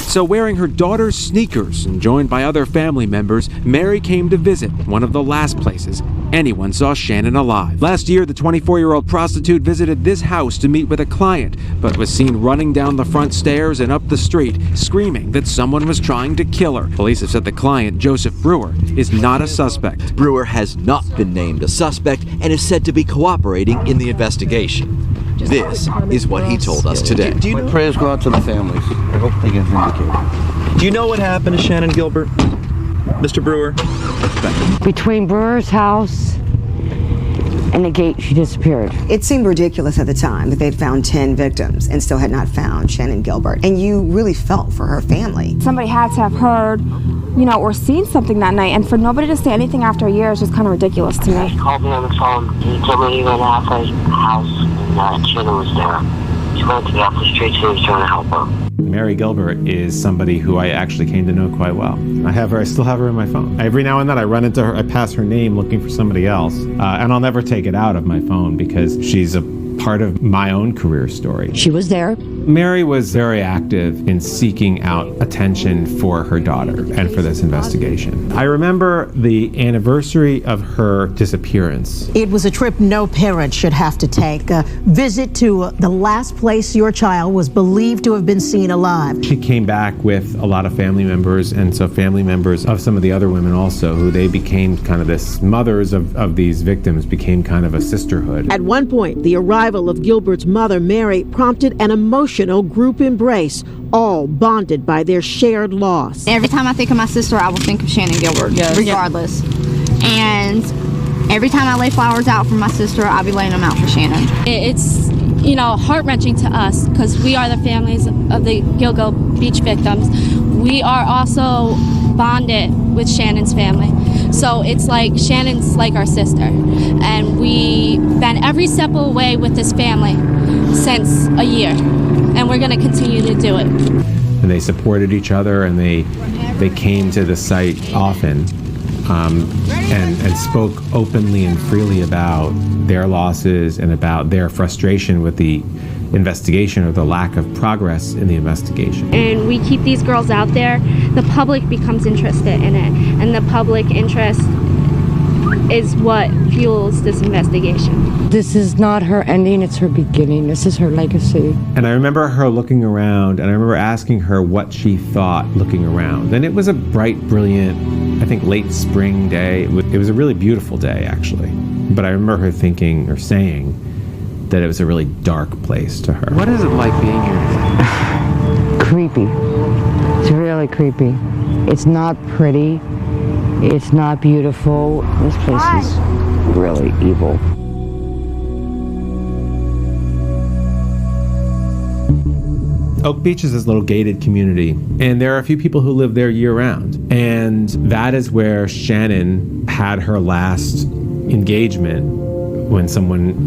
So wearing her daughter's sneakers and joined by other family members, Mary came to visit one of the last places anyone saw Shannon alive. Last year, the 24-year-old prostitute visited this house to meet with a client, but was seen running down the front stairs and up the street, screaming that someone was trying to kill her. Police have said the client, Joseph Brewer, is not a suspect. Brewer has not been named a suspect and is said to be cooperating in the investigation. This is what he told us today. My prayers go out to the families. I hope they get vindicated. Do you know what happened to Shannon Gilbert, Mr. Brewer? Between Brewer's house and the gate, she disappeared. It seemed ridiculous at the time that they'd found 10 victims and still had not found Shannon Gilbert. And you really felt for her family. Somebody had to have heard, or seen something that night. And for nobody to say anything after a year is just kind of ridiculous to me. He called me on the phone. He told me he went out of the house and Shannon was there. She went to the opposite street, so he was trying to help her. Mary Gilbert is somebody who I actually came to know quite well. I still have her in my phone. Every now and then I run into her, I pass her name looking for somebody else, and I'll never take it out of my phone because she's a part of my own career story. She was there. Mary was very active in seeking out attention for her daughter and for this investigation. I remember the anniversary of her disappearance. It was a trip no parent should have to take, a visit to the last place your child was believed to have been seen alive. She came back with a lot of family members, and so family members of some of the other women also, who they became kind of this mothers of these victims, became kind of a sisterhood. At one point, the arrival of Gilbert's mother, Mary, prompted an emotional group embrace, all bonded by their shared loss. Every time I think of my sister, I will think of Shannon Gilbert, regardless. And every time I lay flowers out for my sister, I'll be laying them out for Shannon. It's, heart-wrenching to us because we are the families of the Gilgo Beach victims. We are also bonded with Shannon's family. So it's like Shannon's like our sister. And we've been every step of the way with this family since a year. And we're going to continue to do it. And they supported each other, and they came to the site often and spoke openly and freely about their losses and about their frustration with the investigation or the lack of progress in the investigation. And we keep these girls out there, the public becomes interested in it. And the public interest is what fuels this investigation. This is not her ending, it's her beginning. This is her legacy. And I remember her looking around, and I remember asking her what she thought looking around. And it was a bright, brilliant, I think late spring day. It was a really beautiful day, actually. But I remember her thinking or saying that it was a really dark place to her. What is it like being here today? Creepy. It's really creepy. It's not pretty. It's not beautiful. This place is really evil. Oak Beach is this little gated community, and there are a few people who live there year-round. And that is where Shannon had her last engagement when someone,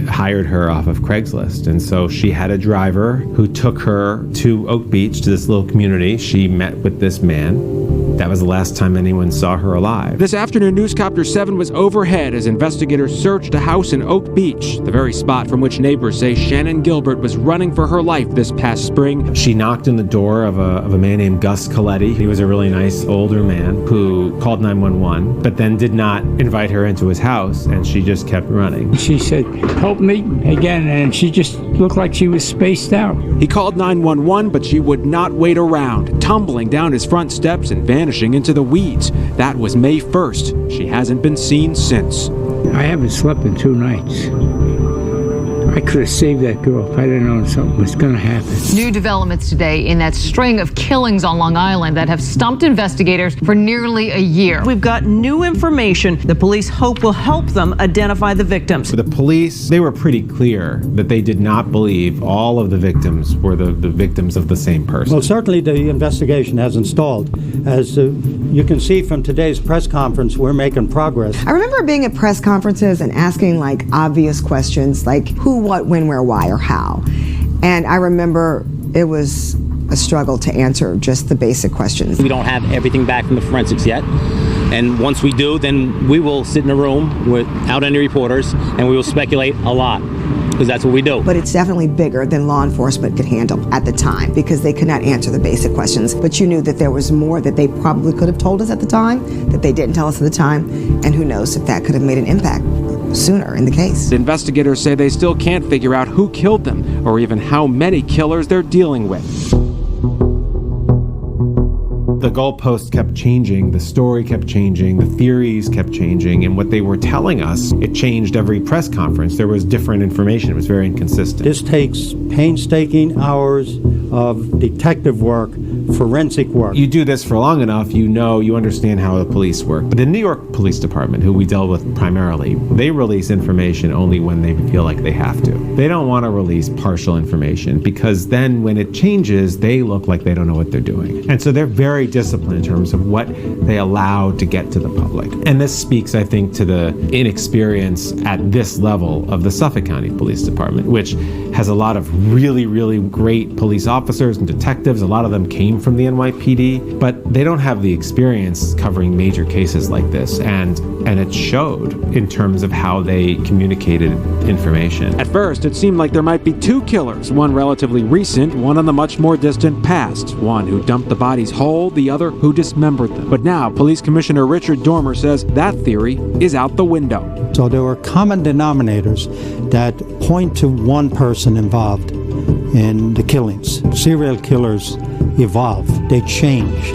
hired her off of Craigslist. And so she had a driver who took her to Oak Beach, to this little community. She met with this man, That was the last time anyone saw her alive. This afternoon, Newscopter 7 was overhead as investigators searched a house in Oak Beach, the very spot from which neighbors say Shannon Gilbert was running for her life this past spring. She knocked on the door of a man named Gus Coletti. He was a really nice older man who called 911, but then did not invite her into his house, and she just kept running. She said, "Help me," again, and she just looked like she was spaced out. He called 911, but she would not wait around, tumbling down his front steps and vanishing into the weeds. That was May 1st. She hasn't been seen since. I haven't slept in 2 nights. I could have saved that girl if I didn't know something was going to happen. New developments today in that string of killings on Long Island that have stumped investigators for nearly a year. We've got new information the police hope will help them identify the victims. For the police, they were pretty clear that they did not believe all of the victims were the victims of the same person. Well, certainly the investigation hasn't stalled. As you can see from today's press conference, we're making progress. I remember being at press conferences and asking like obvious questions like who, what, when, where, why, or how. And I remember it was a struggle to answer just the basic questions. We don't have everything back from the forensics yet. And once we do, then we will sit in a room without any reporters and we will speculate a lot, because that's what we do. But it's definitely bigger than law enforcement could handle at the time because they could not answer the basic questions. But you knew that there was more that they probably could have told us at the time that they didn't tell us at the time. And who knows if that could have made an impact sooner in the case. Investigators say they still can't figure out who killed them or even how many killers they're dealing with. The goalposts kept changing, the story kept changing, the theories kept changing, and what they were telling us, it changed every press conference. There was different information. It was very inconsistent. This takes painstaking hours of detective work, forensic work. You do this for long enough, you understand how the police work. But the New York Police Department, who we deal with primarily, they release information only when they feel like they have to. They don't want to release partial information because then when it changes, they look like they don't know what they're doing. And so they're very disciplined in terms of what they allow to get to the public. And this speaks, I think, to the inexperience at this level of the Suffolk County Police Department, which has a lot of really, really great police officers and detectives. A lot of them came from the NYPD, but they don't have the experience covering major cases like this. And it showed in terms of how they communicated information. At first, it seemed like there might be 2 killers, one relatively recent, one in the much more distant past, one who dumped the bodies whole, the other who dismembered them. But now, Police Commissioner Richard Dormer says that theory is out the window. So there were common denominators that point to one person involved in the killings. Serial killers evolve, they change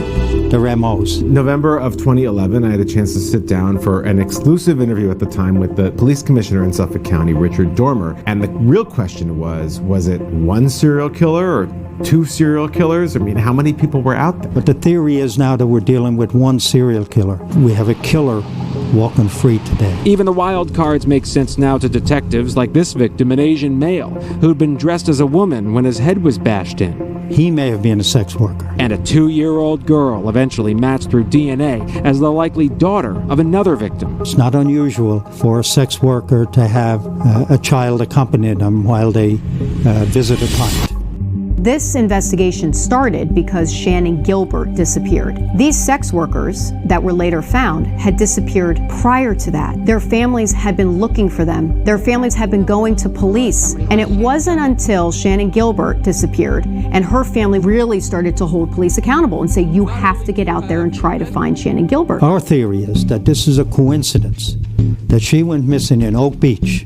their MOs. November of 2011, I had a chance to sit down for an exclusive interview at the time with the police commissioner in Suffolk County, Richard Dormer. And the real question was it one serial killer or 2 serial killers? I mean, how many people were out there? But the theory is now that we're dealing with one serial killer. We have a killer walking free today. Even the wild cards make sense now to detectives like this victim, an Asian male, who'd been dressed as a woman when his head was bashed in. He may have been a sex worker. And a 2-year-old girl eventually matched through DNA as the likely daughter of another victim. It's not unusual for a sex worker to have a child accompany them while they visit a client. This investigation started because Shannon Gilbert disappeared. These sex workers that were later found had disappeared prior to that. Their families had been looking for them. Their families had been going to police. And it wasn't until Shannon Gilbert disappeared and her family really started to hold police accountable and say, you have to get out there and try to find Shannon Gilbert. Our theory is that this is a coincidence, that she went missing in Oak Beach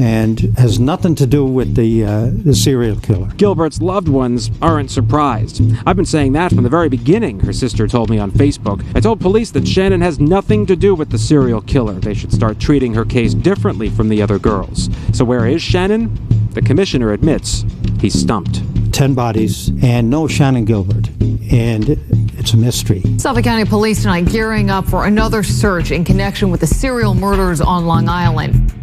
and has nothing to do with the serial killer. Gilbert's loved ones aren't surprised. I've been saying that from the very beginning, her sister told me on Facebook. I told police that Shannon has nothing to do with the serial killer. They should start treating her case differently from the other girls. So where is Shannon? The commissioner admits he's stumped. 10 bodies and no Shannon Gilbert. And it's a mystery. Suffolk County Police tonight gearing up for another search in connection with the serial murders on Long Island.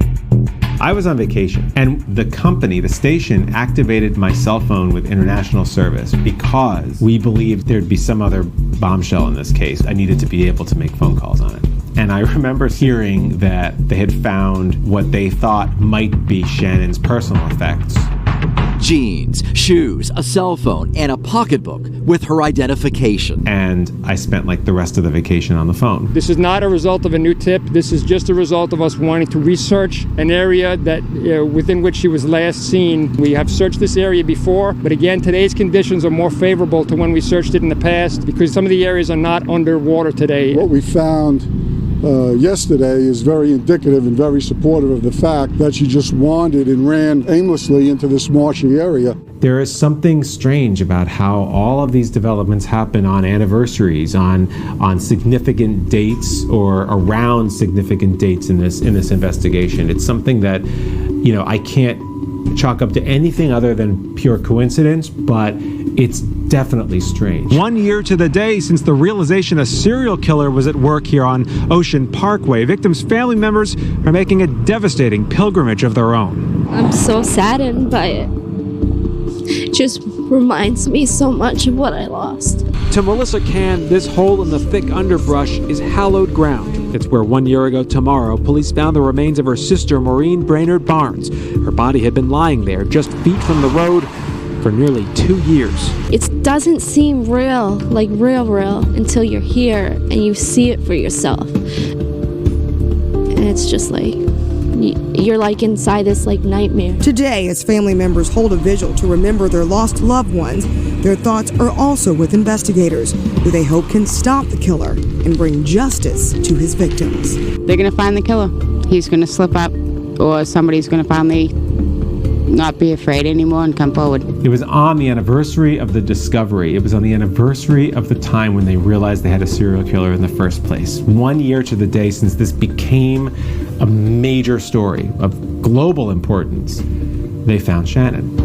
I was on vacation, and the company, the station, activated my cell phone with international service because we believed there'd be some other bombshell in this case. I needed to be able to make phone calls on it. And I remember hearing that they had found what they thought might be Shannon's personal effects. Jeans, shoes, a cell phone, and a pocketbook with her identification. And I spent like the rest of the vacation on the phone. This is not a result of a new tip. This is just a result of us wanting to research an area that within which she was last seen. We have searched this area before, but again, today's conditions are more favorable to when we searched it in the past because some of the areas are not underwater today. What we found yesterday is very indicative and very supportive of the fact that she just wandered and ran aimlessly into this marshy area. There is something strange about how all of these developments happen on anniversaries, on significant dates or around significant dates in this investigation. It's something that, I can't chalk up to anything other than pure coincidence, but it's definitely strange. 1 year to the day since the realization a serial killer was at work here on Ocean Parkway, victims' family members are making a devastating pilgrimage of their own. I'm so saddened by it. It just reminds me so much of what I lost. To Melissa Cann, this hole in the thick underbrush is hallowed ground. It's where 1 year ago tomorrow, police found the remains of her sister, Maureen Brainerd Barnes. Her body had been lying there just feet from the road for nearly 2 years. It doesn't seem real, like real, until you're here and you see it for yourself. And it's just like, you're like inside this like nightmare. Today, as family members hold a vigil to remember their lost loved ones, their thoughts are also with investigators, who they hope can stop the killer and bring justice to his victims. They're going to find the killer. He's going to slip up, or somebody's going to finally not be afraid anymore and come forward. It was on the anniversary of the discovery. It was on the anniversary of the time when they realized they had a serial killer in the first place. 1 year to the day since this became a major story of global importance, they found Shannon.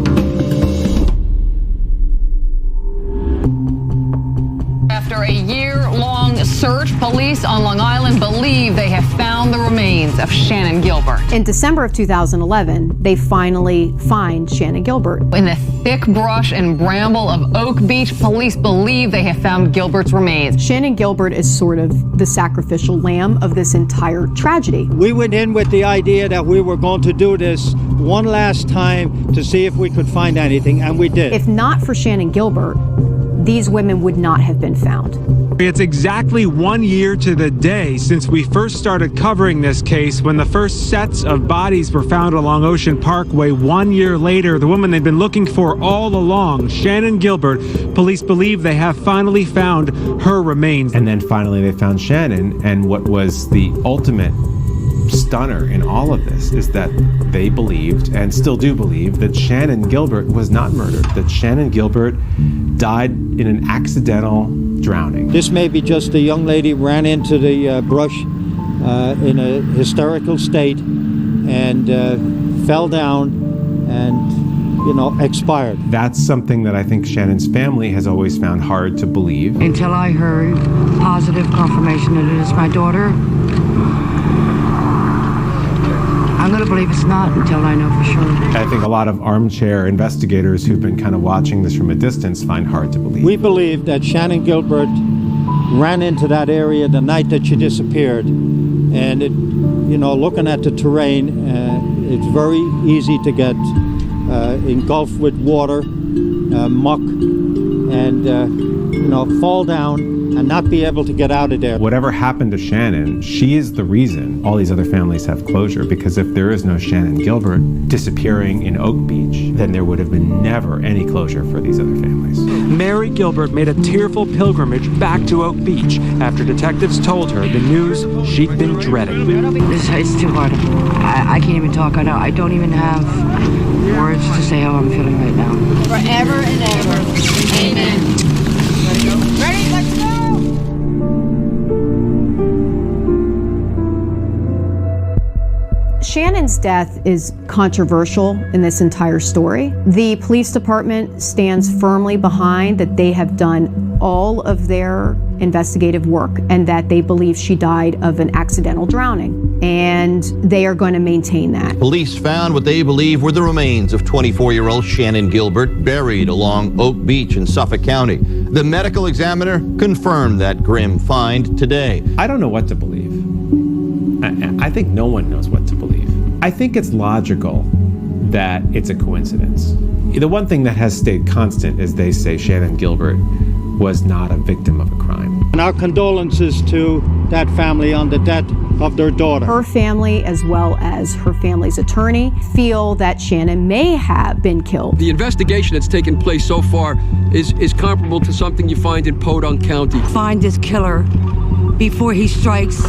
After a year-long search, police on Long Island believe they have found the remains of Shannon Gilbert. In December of 2011, they finally find Shannon Gilbert. In the thick brush and bramble of Oak Beach, police believe they have found Gilbert's remains. Shannon Gilbert is sort of the sacrificial lamb of this entire tragedy. We went in with the idea that we were going to do this one last time to see if we could find anything, and we did. If not for Shannon Gilbert, these women would not have been found. It's exactly 1 year to the day since we first started covering this case, when the first sets of bodies were found along Ocean Parkway. 1 year later, the woman they'd been looking for all along, Shannon Gilbert, police believe they have finally found her remains. And then finally they found Shannon, and what was the ultimate stunner in all of this is that they believed, and still do believe, that Shannon Gilbert was not murdered, that Shannon Gilbert died in an accidental drowning. This may be just a young lady ran into the brush in a hysterical state and fell down and, expired. That's something that I think Shannon's family has always found hard to believe. Until I heard positive confirmation that it is my daughter, I'm going to believe it's not until I know for sure. I think a lot of armchair investigators who've been kind of watching this from a distance find hard to believe. We believe that Shannon Gilbert ran into that area the night that she disappeared. And, looking at the terrain, it's very easy to get engulfed with water, muck, and, fall down and not be able to get out of there. Whatever happened to Shannon, she is the reason all these other families have closure, because if there is no Shannon Gilbert disappearing in Oak Beach, then there would have been never any closure for these other families. Mary Gilbert made a tearful pilgrimage back to Oak Beach after detectives told her the news she'd been dreading. It's too hard. I can't even talk. I don't even have words to say how I'm feeling right now. Forever and ever. Amen. Ready, let's go! Shannon's death is controversial in this entire story. The police department stands firmly behind that they have done all of their investigative work and that they believe she died of an accidental drowning. And they are going to maintain that. Police found what they believe were the remains of 24-year-old Shannon Gilbert buried along Oak Beach in Suffolk County. The medical examiner confirmed that grim find today. I don't know what to believe. I think no one knows what to believe. I think it's logical that it's a coincidence. The one thing that has stayed constant is they say Shannan Gilbert was not a victim of a crime. And our condolences to that family on the death of their daughter. Her family, as well as her family's attorney, feel that Shannan may have been killed. The investigation that's taken place so far is comparable to something you find in Podunk County. Find this killer before he strikes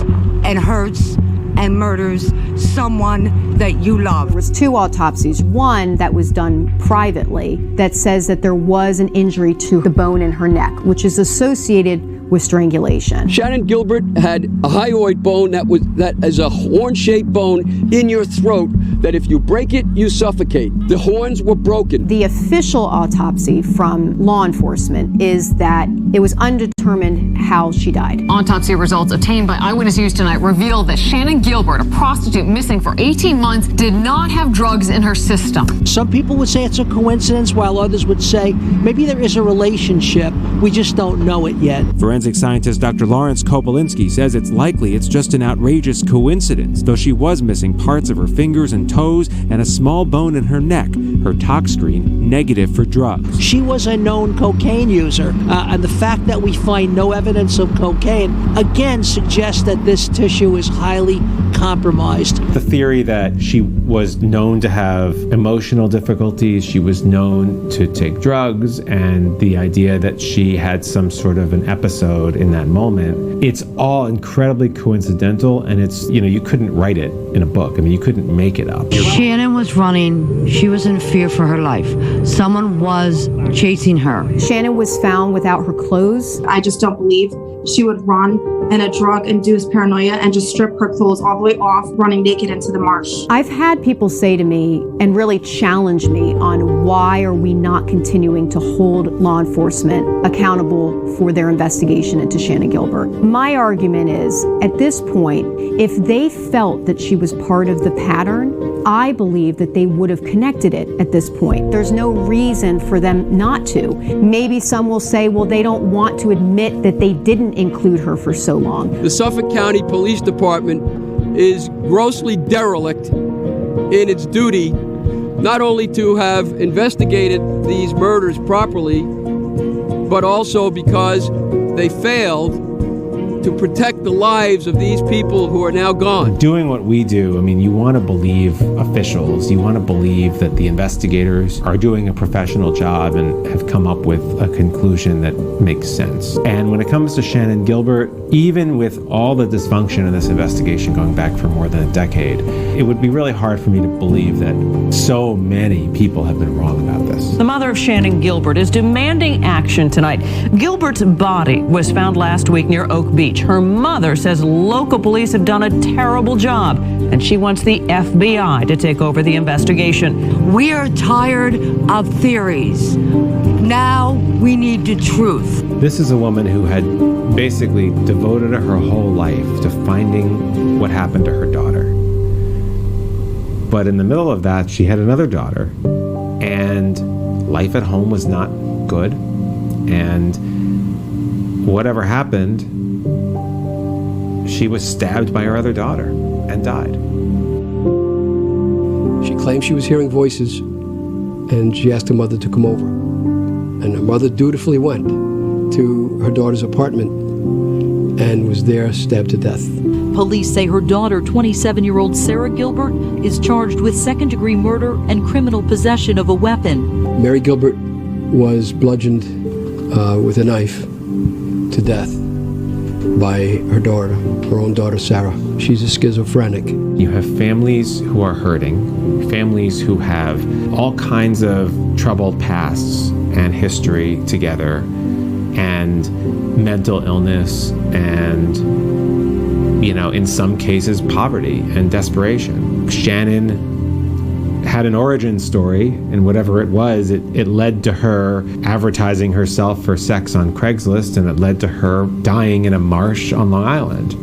and hurts and murders someone that you love. There was 2 autopsies, one that was done privately that says that there was an injury to the bone in her neck, which is associated with strangulation. Shannan Gilbert had a hyoid bone that is a horn-shaped bone in your throat that if you break it, you suffocate. The horns were broken. The official autopsy from law enforcement is that it was undetermined how she died. Autopsy results obtained by Eyewitness News tonight reveal that Shannan Gilbert, a prostitute missing for 18 months, did not have drugs in her system. Some people would say it's a coincidence, while others would say maybe there is a relationship. We just don't know it yet. Forensic scientist Dr. Lawrence Kopolinski says it's likely it's just an outrageous coincidence, though she was missing parts of her fingers and toes and a small bone in her neck, her tox screen negative for drugs. She was a known cocaine user, and the fact that we find no evidence of cocaine, again, suggests that this tissue is highly compromised. The theory that she was known to have emotional difficulties, she was known to take drugs, and the idea that she had some sort of an episode in that moment, it's all incredibly coincidental, and it's, you couldn't write it in a book. I mean, you couldn't make it up. Shannan was running. She was in fear for her life. Someone was chasing her. Shannan was found without her clothes. I just don't believe she would run in a drug-induced paranoia and just strip her clothes all the way off, running naked into the marsh. I've had people say to me and really challenge me on why are we not continuing to hold law enforcement accountable for their investigation into Shannan Gilbert. My argument is, at this point, if they felt that she was part of the pattern, I believe that they would have connected it at this point. There's no reason for them not to. Maybe some will say, well, they don't want to admit that they didn't include her for so long. The Suffolk County Police Department is grossly derelict in its duty not only to have investigated these murders properly, but also because they failed to protect the lives of these people who are now gone. Doing what we do, I mean, you want to believe officials, you want to believe that the investigators are doing a professional job and have come up with a conclusion that makes sense. And when it comes to Shannan Gilbert, even with all the dysfunction in this investigation going back for more than a decade, it would be really hard for me to believe that so many people have been wrong about this. The mother of Shannan Gilbert is demanding action tonight. Gilbert's body was found last week near Oak Beach. Her mother says local police have done a terrible job, and she wants the FBI to take over the investigation. We are tired of theories. Now we need the truth. This is a woman who had basically devoted her whole life to finding what happened to her daughter. But in the middle of that, she had another daughter, and life at home was not good. And whatever happened, she was stabbed by her other daughter and died. She claimed she was hearing voices, and she asked her mother to come over. And her mother dutifully went to her daughter's apartment and was there stabbed to death. Police say her daughter, 27-year-old Sarah Gilbert, is charged with second-degree murder and criminal possession of a weapon. Mary Gilbert was bludgeoned with a knife to death by her daughter, her own daughter, Sarah. She's a schizophrenic. You have families who are hurting, families who have all kinds of troubled pasts and history together, and mental illness, and, in some cases, poverty and desperation. Shannan had an origin story, and whatever it was, it led to her advertising herself for sex on Craigslist, and it led to her dying in a marsh on Long Island.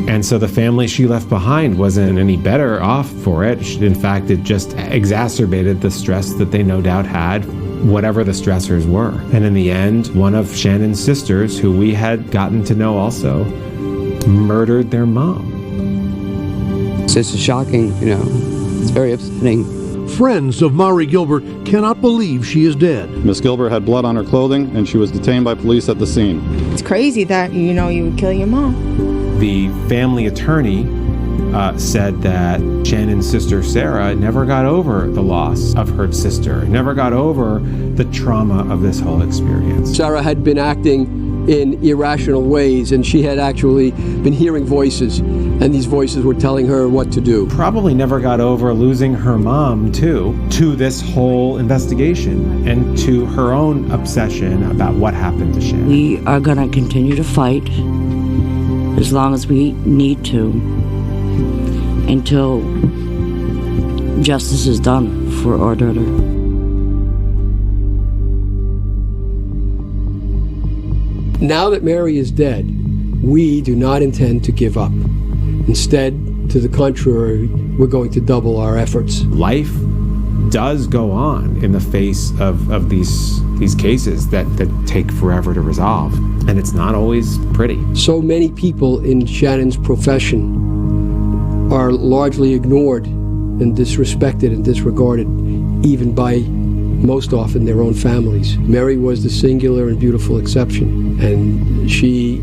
And so the family she left behind wasn't any better off for it. In fact, it just exacerbated the stress that they no doubt had, whatever the stressors were. And in the end, one of Shannan's sisters, who we had gotten to know also, murdered their mom. It's shocking, it's very upsetting. friends of Mari Gilbert cannot believe she is dead. Miss Gilbert had blood on her clothing, and she was detained by police at the scene. It's crazy that, you would kill your mom. The family attorney said that Shannon's sister Sarah never got over the loss of her sister, never got over the trauma of this whole experience. Sarah had been acting in irrational ways, and she had actually been hearing voices, and these voices were telling her what to do. Probably never got over losing her mom, too, to this whole investigation and to her own obsession about what happened to Shannon. We are going to continue to fight as long as we need to until justice is done for our daughter. Now that Mary is dead, we do not intend to give up. Instead, to the contrary, we're going to double our efforts. Life does go on in the face of these cases that take forever to resolve, and it's not always pretty. So many people in Shannon's profession are largely ignored and disrespected and disregarded, even by most often their own families. Mary was the singular and beautiful exception, and she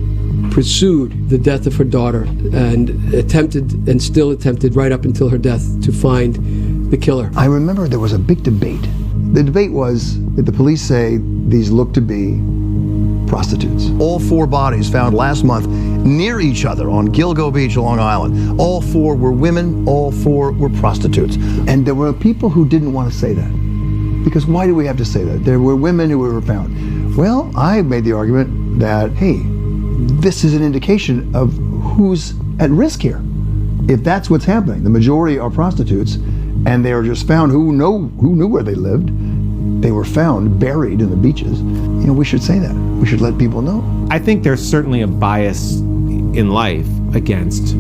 pursued the death of her daughter and attempted and still attempted right up until her death to find the killer. I remember there was a big debate. The debate was that the police say these look to be prostitutes. All 4 bodies found last month near each other on Gilgo Beach, Long Island. All 4 were women, all 4 were prostitutes. And there were people who didn't want to say that. Because why do we have to say that? There were women who were found. Well, I made the argument that, hey, this is an indication of who's at risk here. If that's what's happening, the majority are prostitutes, and they are just found who knew where they lived. They were found buried in the beaches. We should say that. We should let people know. I think there's certainly a bias in life against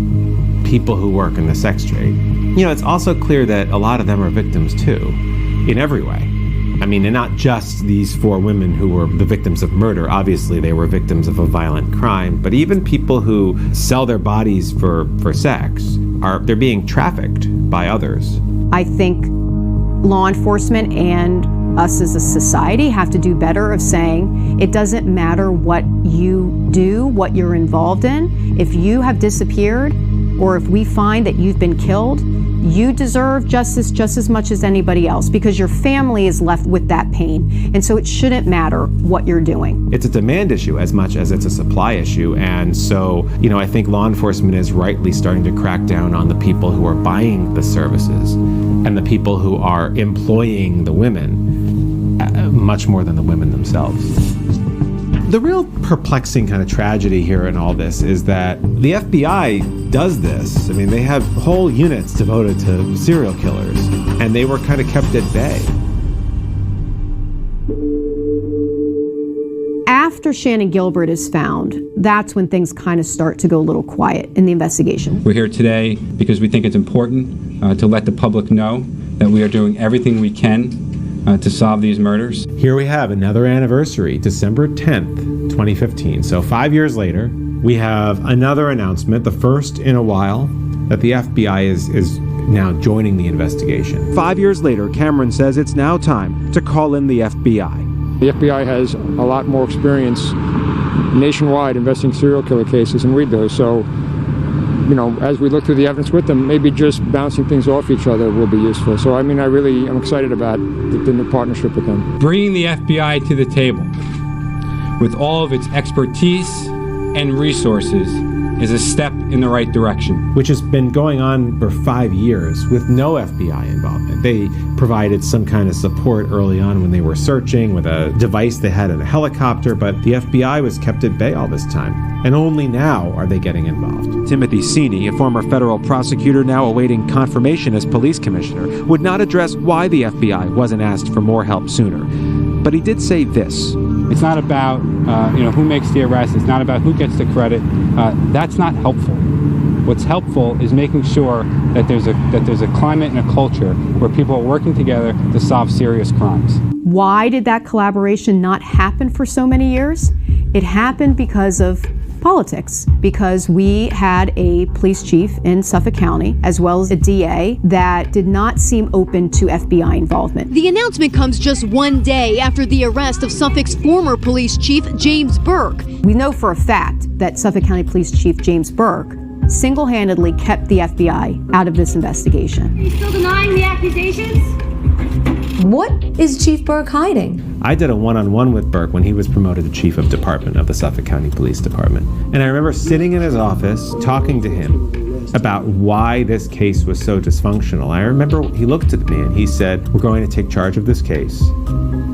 people who work in the sex trade. It's also clear that a lot of them are victims too, in every way. I mean, and not just these 4 women who were the victims of murder. Obviously, they were victims of a violent crime. But even people who sell their bodies for sex, they're being trafficked by others. I think law enforcement and us as a society have to do better of saying it doesn't matter what you do, what you're involved in. If you have disappeared, or if we find that you've been killed, you deserve justice just as much as anybody else, because your family is left with that pain. And so it shouldn't matter what you're doing. It's a demand issue as much as it's a supply issue. And so, I think law enforcement is rightly starting to crack down on the people who are buying the services and the people who are employing the women much more than the women themselves. The real perplexing kind of tragedy here in all this is that the FBI does this. I mean, they have whole units devoted to serial killers, and they were kind of kept at bay. After Shannon Gilbert is found, that's when things kind of start to go a little quiet in the investigation. We're here today because we think it's important to let the public know that we are doing everything we can to solve these murders. Here we have another anniversary, December 10th, 2015. So 5 years later, we have another announcement, the first in a while, that the FBI is now joining the investigation. 5 years later, Cameron says it's now time to call in the FBI. The FBI has a lot more experience nationwide investigating serial killer cases than we do. So, as we look through the evidence with them, maybe just bouncing things off each other will be useful. So, I'm excited about the new partnership with them. Bringing the FBI to the table with all of its expertise and resources is a step in the right direction. Which has been going on for 5 years with no FBI involvement. They provided some kind of support early on when they were searching with a device they had in a helicopter, but the FBI was kept at bay all this time. And only now are they getting involved. Timothy Sini, a former federal prosecutor now awaiting confirmation as police commissioner, would not address why the FBI wasn't asked for more help sooner. But he did say this. It's not about who makes the arrest. It's not about who gets the credit. That's not helpful. What's helpful is making sure that there's a climate and a culture where people are working together to solve serious crimes. Why did that collaboration not happen for so many years? It happened because of politics, because we had a police chief in Suffolk County, as well as a DA, that did not seem open to FBI involvement. The announcement comes just one day after the arrest of Suffolk's former police chief, James Burke. We know for a fact that Suffolk County Police Chief James Burke single-handedly kept the FBI out of this investigation. Are you still denying the accusations? What is Chief Burke hiding? I did a one-on-one with Burke when he was promoted to chief of department of the Suffolk County Police Department. And I remember sitting in his office talking to him about why this case was so dysfunctional. I remember he looked at me and he said, "We're going to take charge of this case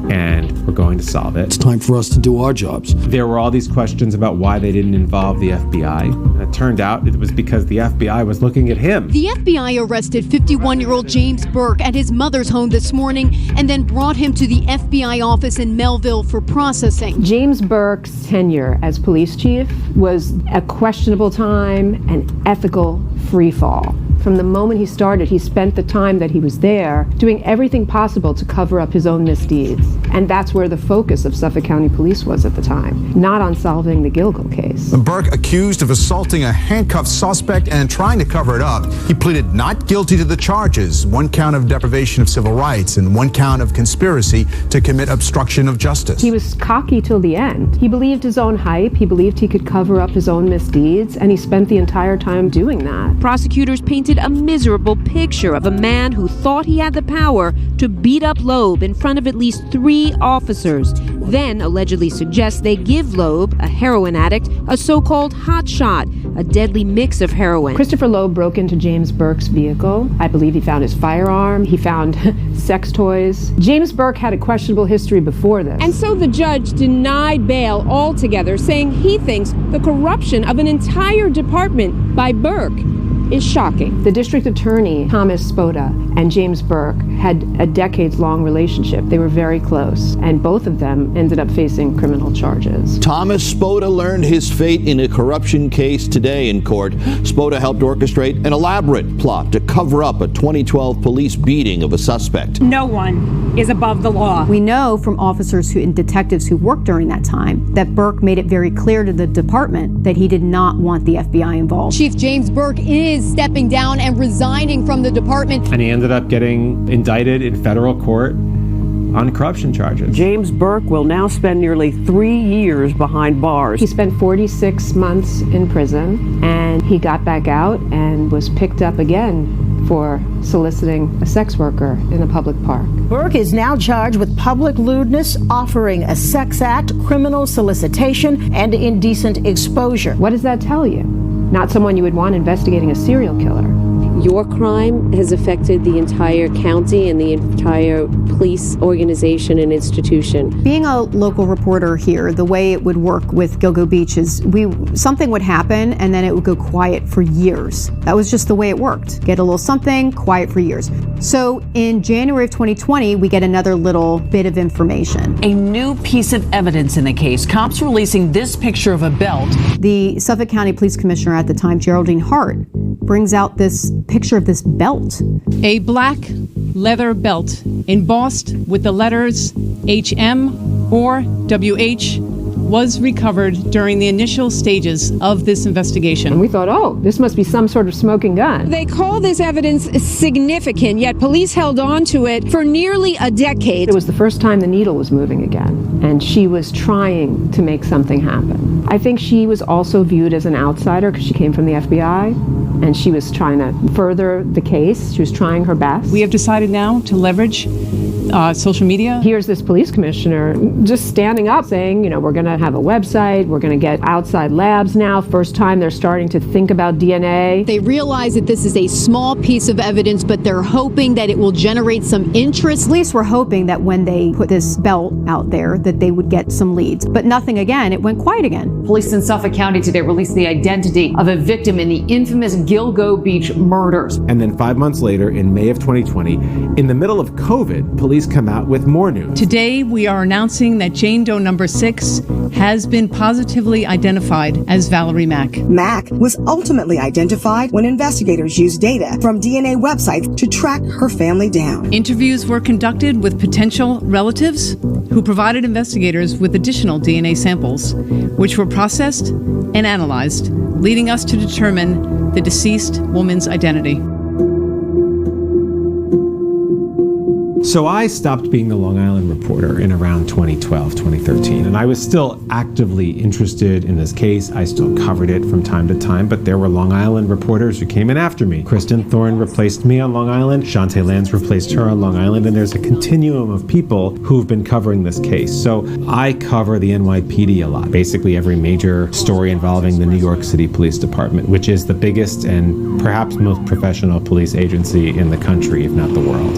and we're going to solve it. It's time for us to do our jobs." There were all these questions about why they didn't involve the FBI. And it turned out it was because the FBI was looking at him. The FBI arrested 51-year-old James Burke at his mother's home this morning and then brought him to the FBI office in Melville for processing. James Burke's tenure as police chief was a questionable time, an ethical free fall. From the moment he started, he spent the time that he was there doing everything possible to cover up his own misdeeds. And that's where the focus of Suffolk County Police was at the time, not on solving the Gilgo case. Burke, accused of assaulting a handcuffed suspect and trying to cover it up, he pleaded not guilty to the charges, one count of deprivation of civil rights and one count of conspiracy to commit obstruction of justice. He was cocky till the end. He believed his own hype, he believed he could cover up his own misdeeds, and he spent the entire time doing that. Prosecutors painted a miserable picture of a man who thought he had the power to beat up Loeb in front of at least 3 officers, then allegedly suggests they give Loeb, a heroin addict, a so-called hot shot, a deadly mix of heroin. Christopher Loeb broke into James Burke's vehicle. I believe he found his firearm. He found sex toys. James Burke had a questionable history before this. And so the judge denied bail altogether, saying he thinks the corruption of an entire department by Burke is shocking. The district attorney, Thomas Spoda, and James Burke had a decades-long relationship. They were very close, and both of them ended up facing criminal charges. Thomas Spoda learned his fate in a corruption case today in court. Spoda helped orchestrate an elaborate plot to cover up a 2012 police beating of a suspect. No one is above the law. We know from officers and detectives who worked during that time that Burke made it very clear to the department that he did not want the FBI involved. Chief James Burke is stepping down and resigning from the department. And he ended up getting indicted in federal court on corruption charges. James Burke will now spend nearly 3 years behind bars. He spent 46 months in prison, and he got back out and was picked up again for soliciting a sex worker in a public park. Burke is now charged with public lewdness, offering a sex act, criminal solicitation, and indecent exposure. What does that tell you? Not someone you would want investigating a serial killer. Your crime has affected the entire county and the entire police organization and institution. Being a local reporter here, the way it would work with Gilgo Beach is something would happen and then it would go quiet for years. That was just the way it worked. Get a little something, quiet for years. So in January of 2020, we get another little bit of information. A new piece of evidence in the case. Cops releasing this picture of a belt. The Suffolk County Police Commissioner at the time, Geraldine Hart, brings out this picture of this belt. A black leather belt embossed with the letters HM or WH was recovered during the initial stages of this investigation. And we thought, oh, this must be some sort of smoking gun. They call this evidence significant, yet police held on to it for nearly a decade. It was the first time the needle was moving again, and she was trying to make something happen. I think she was also viewed as an outsider because she came from the FBI, and she was trying to further the case. She was trying her best. We have decided now to leverage social media. Here's this police commissioner just standing up saying, you know, we're going to have a website, we're going to get outside labs now. First time they're starting to think about DNA. They realize that this is a small piece of evidence, but they're hoping that it will generate some interest. Police were hoping that when they put this belt out there that they would get some leads, but nothing again. It went quiet again. Police in Suffolk County today released the identity of a victim in the infamous Gilgo Beach murders. And then 5 months later, in May of 2020, in the middle of COVID, police please come out with more news. Today, we are announcing that Jane Doe number 6 has been positively identified as Valerie Mack. Mack was ultimately identified when investigators used data from DNA websites to track her family down. Interviews were conducted with potential relatives who provided investigators with additional DNA samples, which were processed and analyzed, leading us to determine the deceased woman's identity. So I stopped being the Long Island reporter in around 2012, 2013, and I was still actively interested in this case. I still covered it from time to time, but there were Long Island reporters who came in after me. Kristen Thorne replaced me on Long Island, Shantae Lands replaced her on Long Island, and there's a continuum of people who've been covering this case. So I cover the NYPD a lot, basically every major story involving the New York City Police Department, which is the biggest and perhaps most professional police agency in the country, if not the world.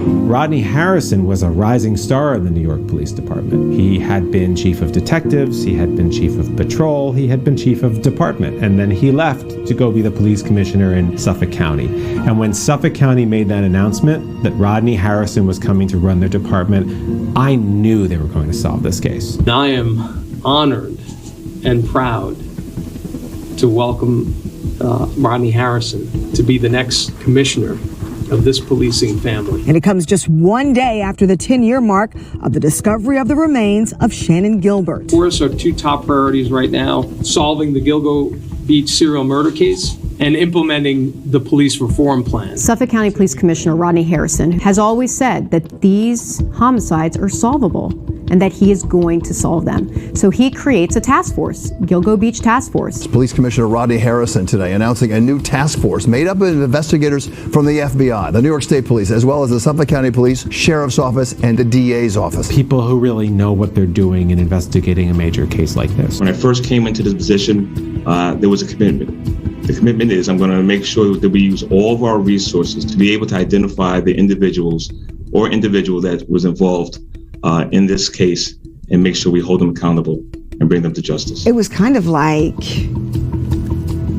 Rodney Harrison was a rising star in the New York Police Department. He had been chief of detectives, he had been chief of patrol, he had been chief of department, and then he left to go be the police commissioner in Suffolk County. And when Suffolk County made that announcement that Rodney Harrison was coming to run their department, I knew they were going to solve this case. I am honored and proud to welcome Rodney Harrison to be the next commissioner of this policing family. And it comes just one day after the 10-year mark of the discovery of the remains of Shannon Gilbert. For us, our two top priorities right now, solving the Gilgo Beach serial murder case and implementing the police reform plan. Suffolk County Police Commissioner Rodney Harrison has always said that these homicides are solvable and that he is going to solve them. So he creates a task force, Gilgo Beach Task Force. Police Commissioner Rodney Harrison today announcing a new task force made up of investigators from the FBI, the New York State Police, as well as the Suffolk County Police, Sheriff's Office, and the DA's office. People who really know what they're doing in investigating a major case like this. When I first came into this position, there was a commitment. The commitment is I'm going to make sure that we use all of our resources to be able to identify the individuals or individual that was involved in this case and make sure we hold them accountable and bring them to justice. It was kind of like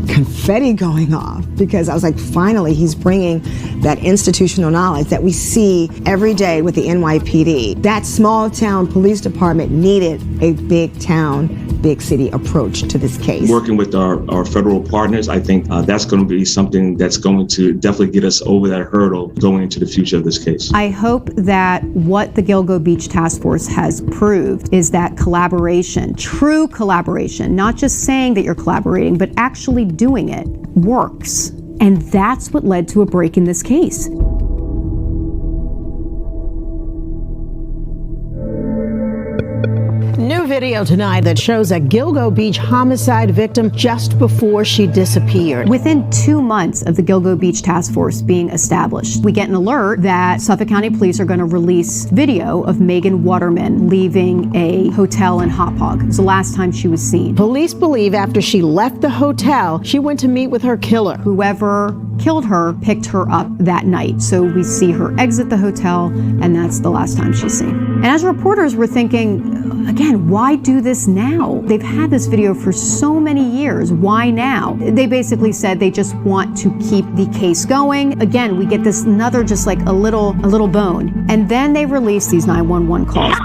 confetti going off because I was like, finally, he's bringing that institutional knowledge that we see every day with the NYPD. That small town police department needed a big town, big city approach to this case. Working with our federal partners, I think that's going to be something that's going to definitely get us over that hurdle going into the future of this case. I hope that what the Gilgo Beach Task Force has proved is that collaboration, true collaboration, not just saying that you're collaborating, but actually doing it, works. And that's what led to a break in this case. New video tonight that shows a Gilgo Beach homicide victim just before she disappeared. Within 2 months of the Gilgo Beach Task Force being established, we get an alert that Suffolk County Police are going to release video of Megan Waterman leaving a hotel in Hauppauge. It was the last time she was seen. Police believe after she left the hotel, she went to meet with her killer. Whoever killed her picked her up that night. So we see her exit the hotel, and that's the last time she's seen. And as reporters, we're thinking, again, why do this now? They've had this video for so many years. Why now? They basically said they just want to keep the case going. Again, we get this another just like a little bone. And then they release these 911 calls.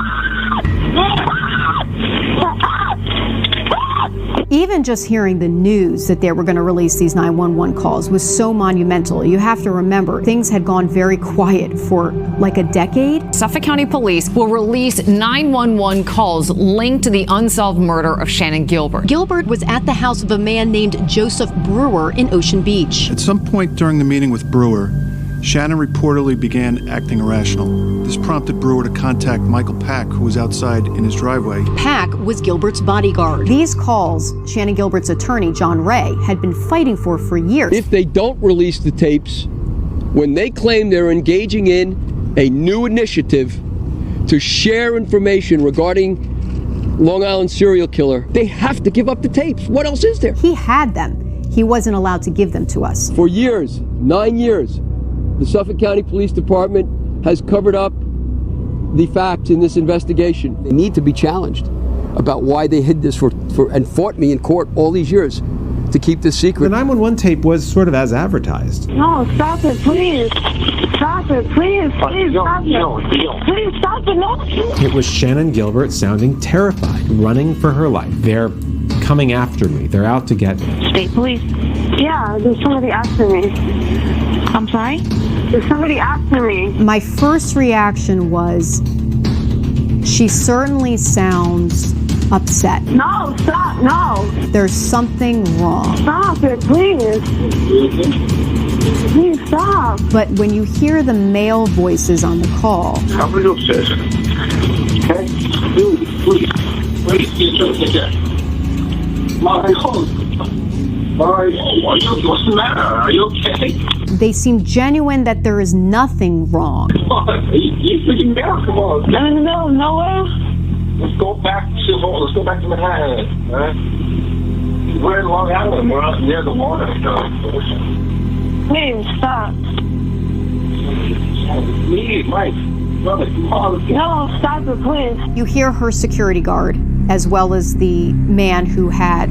Even just hearing the news that they were going to release these 911 calls was so monumental. You have to remember, things had gone very quiet for like a decade. Suffolk County Police will release 911 calls linked to the unsolved murder of Shannon Gilbert. Gilbert was at the house of a man named Joseph Brewer in Ocean Beach. At some point during the meeting with Brewer, Shannon reportedly began acting irrational. This prompted Brewer to contact Michael Pack, who was outside in his driveway. Pack was Gilbert's bodyguard. These calls, Shannon Gilbert's attorney, John Ray, had been fighting for years. If they don't release the tapes, when they claim they're engaging in a new initiative to share information regarding Long Island serial killer, they have to give up the tapes. What else is there? He had them. He wasn't allowed to give them to us. For years, 9 years, the Suffolk County Police Department has covered up the facts in this investigation. They need to be challenged about why they hid this and fought me in court all these years to keep this secret. The 911 tape was sort of as advertised. No, stop it, please. stop it, please stop it. Please stop it, no. It was Shannon Gilbert sounding terrified, running for her life. They're coming after me. They're out to get me. State police. Yeah, there's somebody after me. I'm sorry? There's somebody after me. My first reaction was, she certainly sounds upset. No, stop, no. There's something wrong. Stop it, please. Please stop. But when you hear the male voices on the call, How are you, sis? Okay? Please. Get that. What's the matter? Are you okay? they seem genuine that there is nothing wrong. Come on. You freaking miracle. Come on. I'm in the middle of nowhere. Let's go back to Manhattan. All right? We're in Long Island. We're out near the water. Please, stop. Please, Mike. Brother, come on. No, stop it, please. You hear her security guard, as well as the man who had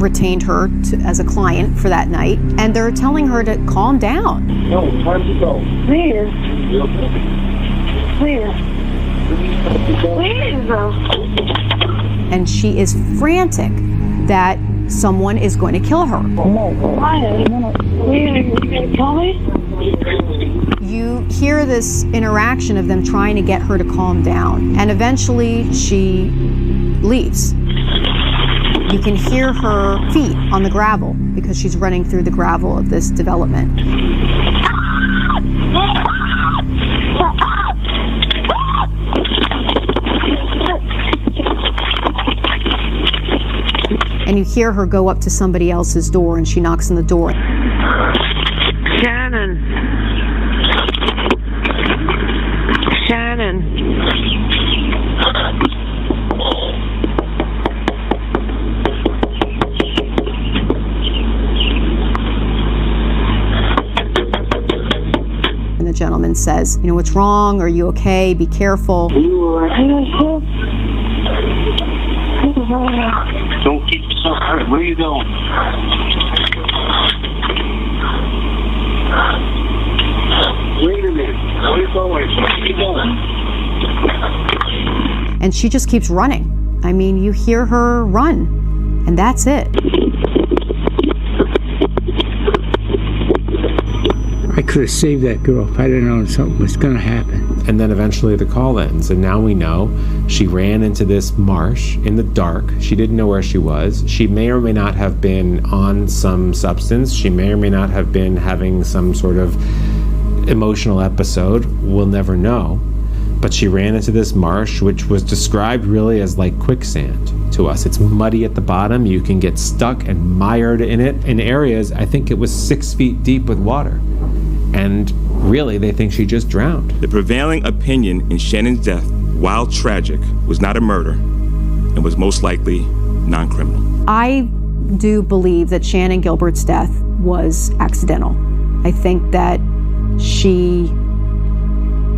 retained her as a client for that night, and they're telling her to calm down. No, time to go. Please. And she is frantic that someone is going to kill her. Why? You gonna kill me? You hear this interaction of them trying to get her to calm down, and eventually she leaves. You can hear her feet on the gravel because she's running through the gravel of this development. And you hear her go up to somebody else's door, and she knocks on the door. Shannon. And the gentleman says, you know, what's wrong? Are you okay? Be careful. Don't keep yourself hurt. Where are you going? Wait a minute. Where are you going? Where are you going? And she just keeps running. I mean, you hear her run, and that's it. I could have saved that girl if I didn't know something was going to happen. And then eventually the call ends, and now we know she ran into this marsh in the dark. She didn't know where she was. She may or may not have been on some substance. She may or may not have been having some sort of emotional episode. We'll never know. But she ran into this marsh, which was described really as like quicksand to us. It's muddy at the bottom. You can get stuck and mired in it. In areas, I think it was 6 feet deep with water. And really, they think she just drowned. The prevailing opinion in Shannon's death, while tragic, was not a murder and was most likely non-criminal. I do believe that Shannon Gilbert's death was accidental. I think that she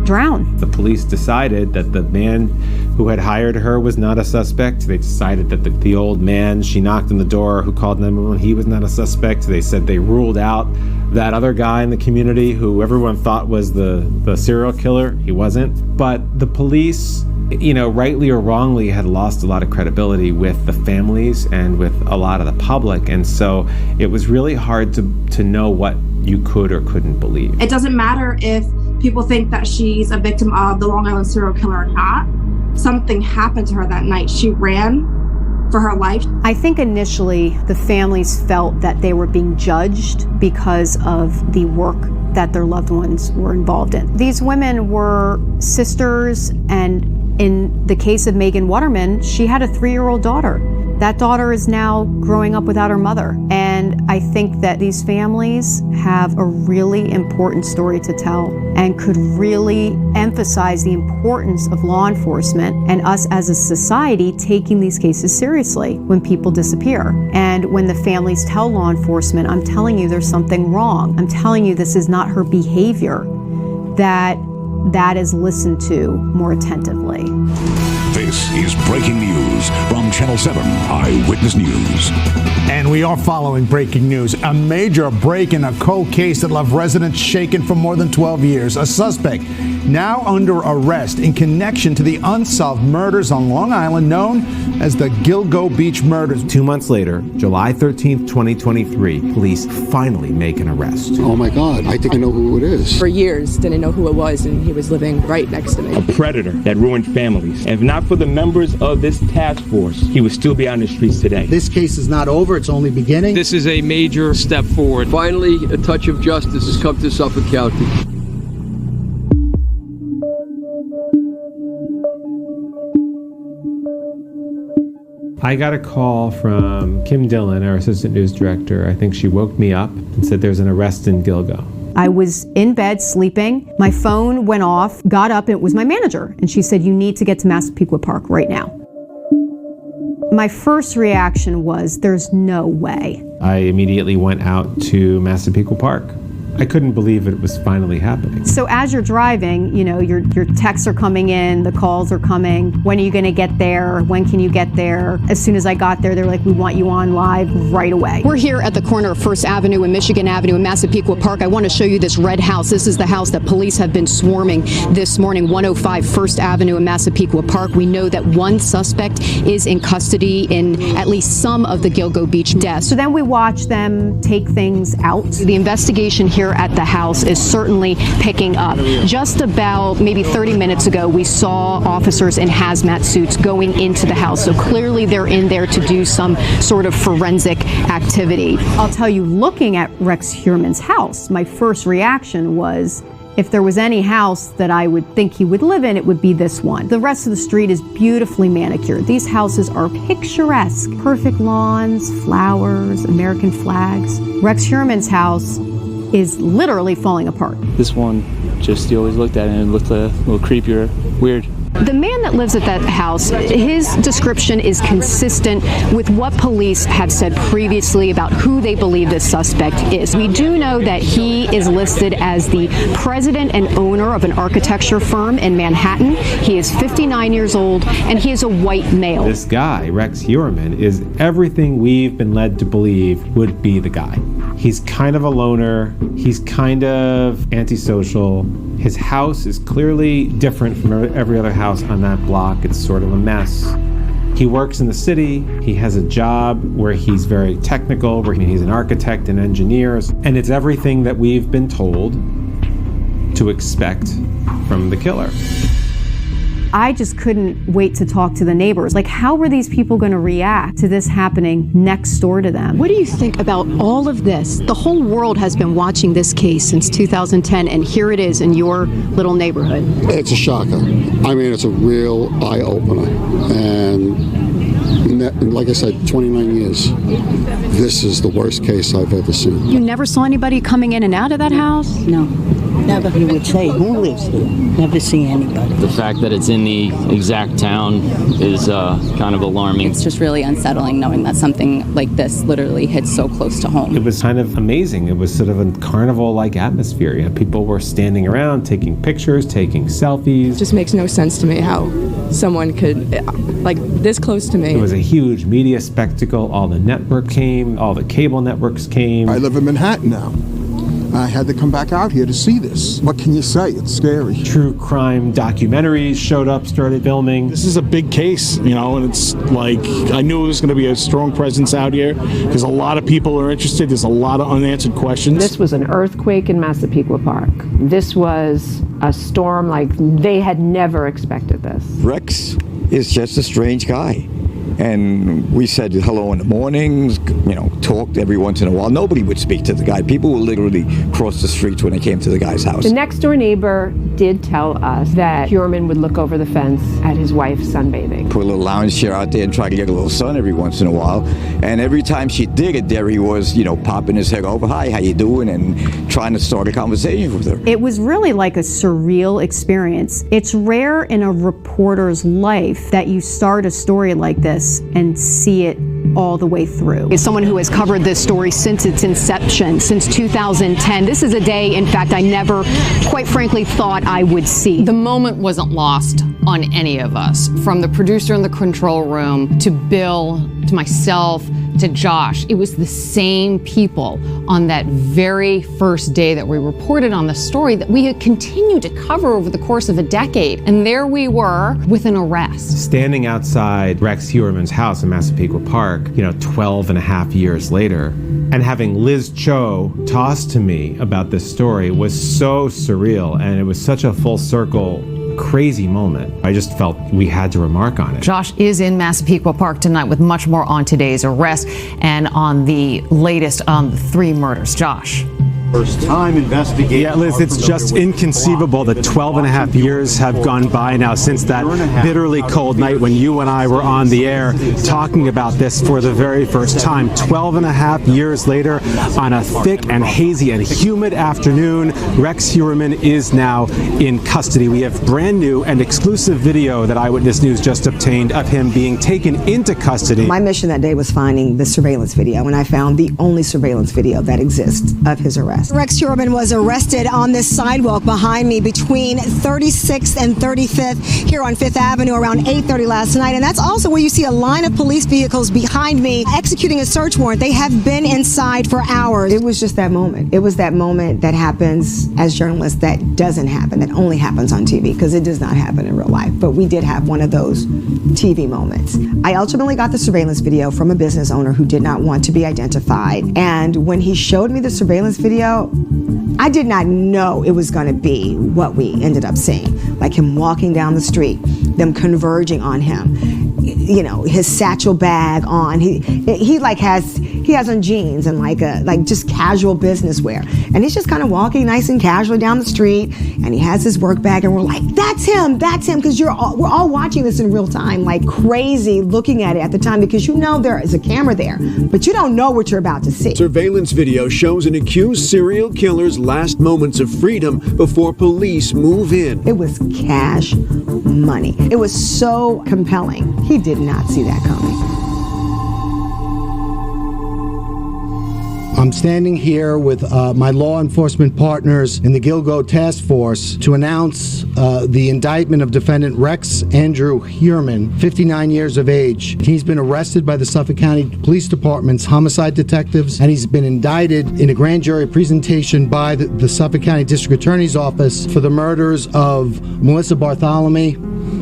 drowned. The police decided that the man who had hired her was not a suspect. They decided that the old man she knocked on the door who called 911, he was not a suspect. They said they ruled out that other guy in the community who everyone thought was the serial killer. He wasn't. But the police, you know, rightly or wrongly, had lost a lot of credibility with the families and with a lot of the public. And so it was really hard to know what you could or couldn't believe. It doesn't matter if people think that she's a victim of the Long Island serial killer or not. Something happened to her that night. She ran for her life. I think initially the families felt that they were being judged because of the work that their loved ones were involved in. These women were sisters, and in the case of Megan Waterman, she had a 3-year-old daughter. That daughter is now growing up without her mother. And I think that these families have a really important story to tell and could really emphasize the importance of law enforcement and us as a society taking these cases seriously when people disappear. And when the families tell law enforcement, I'm telling you there's something wrong. I'm telling you this is not her behavior, that is listened to more attentively. This is breaking news from Channel 7 Eyewitness News. And we are following breaking news. A major break in a cold case that left residents shaken for more than 12 years. A suspect now under arrest in connection to the unsolved murders on Long Island known as the Gilgo Beach murders. 2 months later, July 13th, 2023, police finally make an arrest. Oh my God, I think I know who it is. For years, didn't know who it was, and he was living right next to me. A predator that ruined families. If not for the members of this task force, he would still be out in the streets today. This case is not over, it's only beginning. This is a major step forward. Finally, a touch of justice has come to Suffolk County. I got a call from Kim Dillon, our assistant news director. I think she woke me up and said there's an arrest in Gilgo. I was in bed sleeping. My phone went off, got up, and it was my manager. And she said, you need to get to Massapequa Park right now. My first reaction was, there's no way. I immediately went out to Massapequa Park. I couldn't believe it was finally happening. So as you're driving, you know, your texts are coming in, the calls are coming. When are you going to get there? When can you get there? As soon as I got there, they're like, we want you on live right away. We're here at the corner of First Avenue and Michigan Avenue in Massapequa Park. I want to show you this red house. This is the house that police have been swarming this morning, 105 First Avenue in Massapequa Park. We know that one suspect is in custody in at least some of the Gilgo Beach deaths. So then we watch them take things out. The investigation here at the house is certainly picking up. Just about maybe 30 minutes ago, we saw officers in hazmat suits going into the house. So clearly they're in there to do some sort of forensic activity. I'll tell you, looking at Rex Heuermann's house, my first reaction was, if there was any house that I would think he would live in, it would be this one. The rest of the street is beautifully manicured. These houses are picturesque. Perfect lawns, flowers, American flags. Rex Heuermann's house is literally falling apart. This one, just you always looked at it and it looked a little creepier, weird. The man that lives at that house, his description is consistent with what police have said previously about who they believe this suspect is. We do know that he is listed as the president and owner of an architecture firm in Manhattan. He is 59 years old, and he is a white male. This guy, Rex Heuermann, is everything we've been led to believe would be the guy. He's kind of a loner. He's kind of antisocial. His house is clearly different from every other house on that block. It's sort of a mess. He works in the city. He has a job where he's very technical, where he's an architect and engineer. And it's everything that we've been told to expect from the killer. I just couldn't wait to talk to the neighbors. Like, how were these people going to react to this happening next door to them? What do you think about all of this? The whole world has been watching this case since 2010, and here it is in your little neighborhood. It's a shocker. I mean, it's a real eye-opener. And like I said, 29 years. This is the worst case I've ever seen. You never saw anybody coming in and out of that house? No. Never. You would say, who lives here? Never see anybody. The fact that it's in the exact town is kind of alarming. It's just really unsettling knowing that something like this literally hits so close to home. It was kind of amazing. It was sort of a carnival-like atmosphere. You know, people were standing around, taking pictures, taking selfies. It just makes no sense to me how someone could, like, this close to me. It was a huge media spectacle. All the network came, all the cable networks came. I live in Manhattan now. I had to come back out here to see this. What can you say? It's scary. True crime documentaries showed up, started filming. This is a big case, you know, and it's like, I knew it was going to be a strong presence out here because a lot of people are interested. There's a lot of unanswered questions. This was an earthquake in Massapequa Park. This was a storm like they had never expected this. Rex is just a strange guy. And we said hello in the mornings, you know, talked every once in a while. Nobody would speak to the guy. People would literally cross the streets when they came to the guy's house. The next door neighbor did tell us that Heuermann would look over the fence at his wife sunbathing. Put a little lounge chair out there and try to get a little sun every once in a while. And every time she did it, there he was, you know, popping his head over, hi, how you doing? And trying to start a conversation with her. It was really like a surreal experience. It's rare in a reporter's life that you start a story like this this and see it all the way through. As someone who has covered this story since its inception, since 2010, this is a day, in fact, I never, quite frankly, thought I would see. The moment wasn't lost on any of us, from the producer in the control room to Bill, to myself, to Josh. It was the same people on that very first day that we reported on the story that we had continued to cover over the course of a decade. And there we were with an arrest. Standing outside Rex Heuermann's house in Massapequa Park, 12 and a half years later, and having Liz Cho toss to me about this story was so surreal, and it was such a full circle crazy moment. I just felt we had to remark on it. Josh is in Massapequa Park tonight with much more on today's arrest and on the latest 3 murders. Josh. First time investigating. Yeah, Liz, it's just inconceivable that 12 and a half years have gone by now since that bitterly cold night when you and I were on the air talking about this for the very first time. 12 and a half years later, on a thick and hazy and humid afternoon, Rex Heuermann is now in custody. We have brand new and exclusive video that Eyewitness News just obtained of him being taken into custody. My mission that day was finding the surveillance video, and I found the only surveillance video that exists of his arrest. Rex Heuermann was arrested on this sidewalk behind me between 36th and 35th here on 5th Avenue around 8:30 last night. And that's also where you see a line of police vehicles behind me executing a search warrant. They have been inside for hours. It was just that moment. It was that moment that happens as journalists that doesn't happen, that only happens on TV, because it does not happen in real life. But we did have one of those TV moments. I ultimately got the surveillance video from a business owner who did not want to be identified. And when he showed me the surveillance video, I did not know it was going to be what we ended up seeing, like him walking down the street, them converging on him, his satchel bag on. He has on jeans and like just casual business wear, and he's just kind of walking nice and casually down the street, and he has his work bag, and we're like, that's him, because we're all watching this in real time, like crazy, looking at it at the time, because there is a camera there, but you don't know what you're about to see. Surveillance video shows an accused serial killer's last moments of freedom before police move in. It was cash money. It was so compelling. He did not see that coming. I'm standing here with my law enforcement partners in the Gilgo Task Force to announce the indictment of defendant Rex Andrew Heuermann, 59 years of age. He's been arrested by the Suffolk County Police Department's homicide detectives, and he's been indicted in a grand jury presentation by the Suffolk County District Attorney's Office for the murders of Melissa Bartholomew,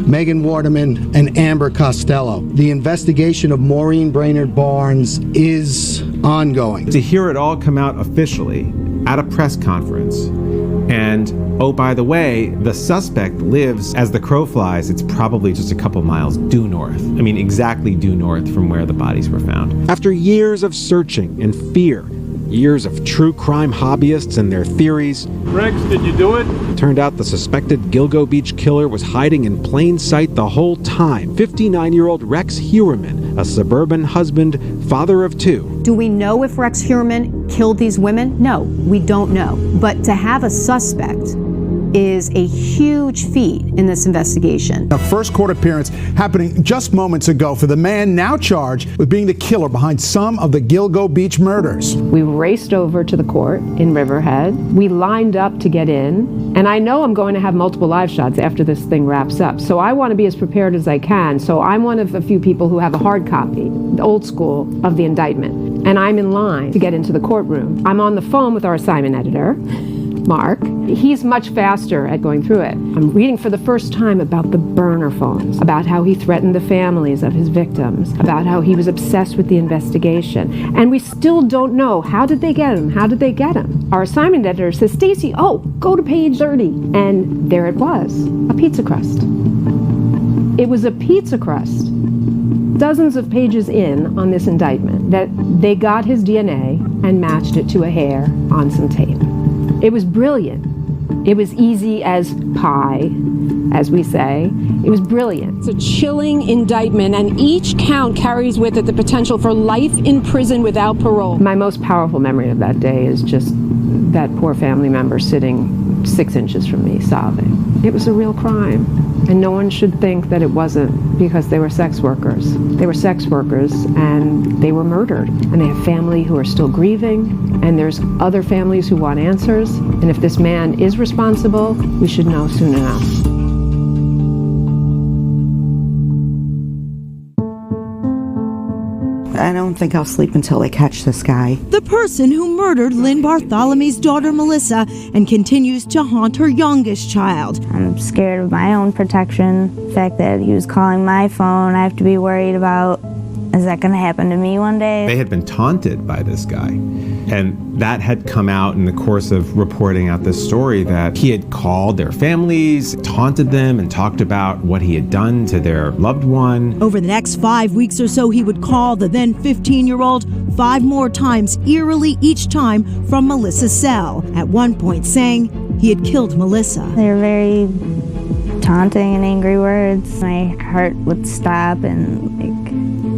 Megan Waterman, and Amber Costello. The investigation of Maureen Brainerd Barnes is ongoing. To hear it all come out officially at a press conference, and oh, by the way, the suspect lives, as the crow flies, it's probably just a couple miles due north. I mean, exactly due north from where the bodies were found. After years of searching and fear, years of true crime hobbyists and their theories, Rex, did you do it? Turned out the suspected Gilgo Beach killer was hiding in plain sight the whole time. 59-year-old Rex Heuermann, a suburban husband, father of 2. Do we know if Rex Heuermann killed these women? No, we don't know. But to have a suspect is a huge feat in this investigation. A first court appearance happening just moments ago for the man now charged with being the killer behind some of the Gilgo Beach murders. We raced over to the court in Riverhead. We lined up to get in, and I know I'm going to have multiple live shots after this thing wraps up, so I want to be as prepared as I can. So I'm one of a few people who have a hard copy, the old school, of the indictment, and I'm in line to get into the courtroom. I'm on the phone with our assignment editor, Mark. He's much faster at going through it. I'm reading for the first time about the burner phones, about how he threatened the families of his victims, about how he was obsessed with the investigation. And we still don't know, how did they get him? How did they get him? Our assignment editor says, Stacy, go to page 30. And there it was, a pizza crust. It was a pizza crust, dozens of pages in on this indictment, that they got his DNA and matched it to a hair on some tape. It was brilliant. It was easy as pie, as we say. It was brilliant. It's a chilling indictment, and each count carries with it the potential for life in prison without parole. My most powerful memory of that day is just that poor family member sitting 6 inches from me, sobbing. It was a real crime. And no one should think that it wasn't because they were sex workers. They were sex workers and they were murdered. And they have family who are still grieving, and there's other families who want answers. And if this man is responsible, we should know soon enough. I don't think I'll sleep until they catch this guy. The person who murdered Lynn Bartholomew's daughter Melissa and continues to haunt her youngest child. I'm scared of my own protection. The fact that he was calling my phone, I have to be worried about, is that going to happen to me one day? They had been taunted by this guy. And that had come out in the course of reporting out this story, that he had called their families, taunted them, and talked about what he had done to their loved one. Over the next 5 weeks or so, he would call the then 15-year-old 5 more times, eerily each time from Melissa's cell, at one point saying he had killed Melissa. They were very taunting and angry words. My heart would stop and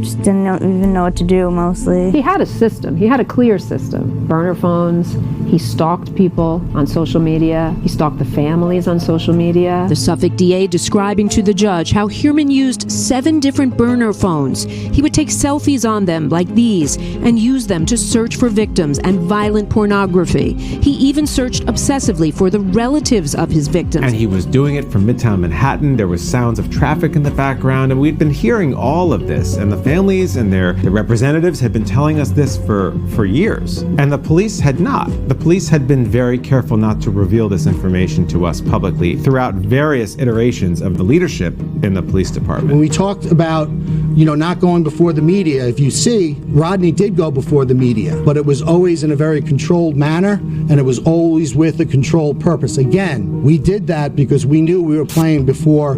just didn't even know what to do mostly. He had a system. He had a clear system. Burner phones. He stalked people on social media. He stalked the families on social media. The Suffolk DA describing to the judge how Heuermann used 7 different burner phones. He would take selfies on them like these and use them to search for victims and violent pornography. He even searched obsessively for the relatives of his victims. And he was doing it from Midtown Manhattan. There was sounds of traffic in the background, and we'd been hearing all of this. And the families and their representatives had been telling us this for years. And the police had not. The police had been very careful not to reveal this information to us publicly throughout various iterations of the leadership in the police department. When we talked about, not going before the media, if you see, Rodney did go before the media, but it was always in a very controlled manner, and it was always with a controlled purpose. Again, we did that because we knew we were playing before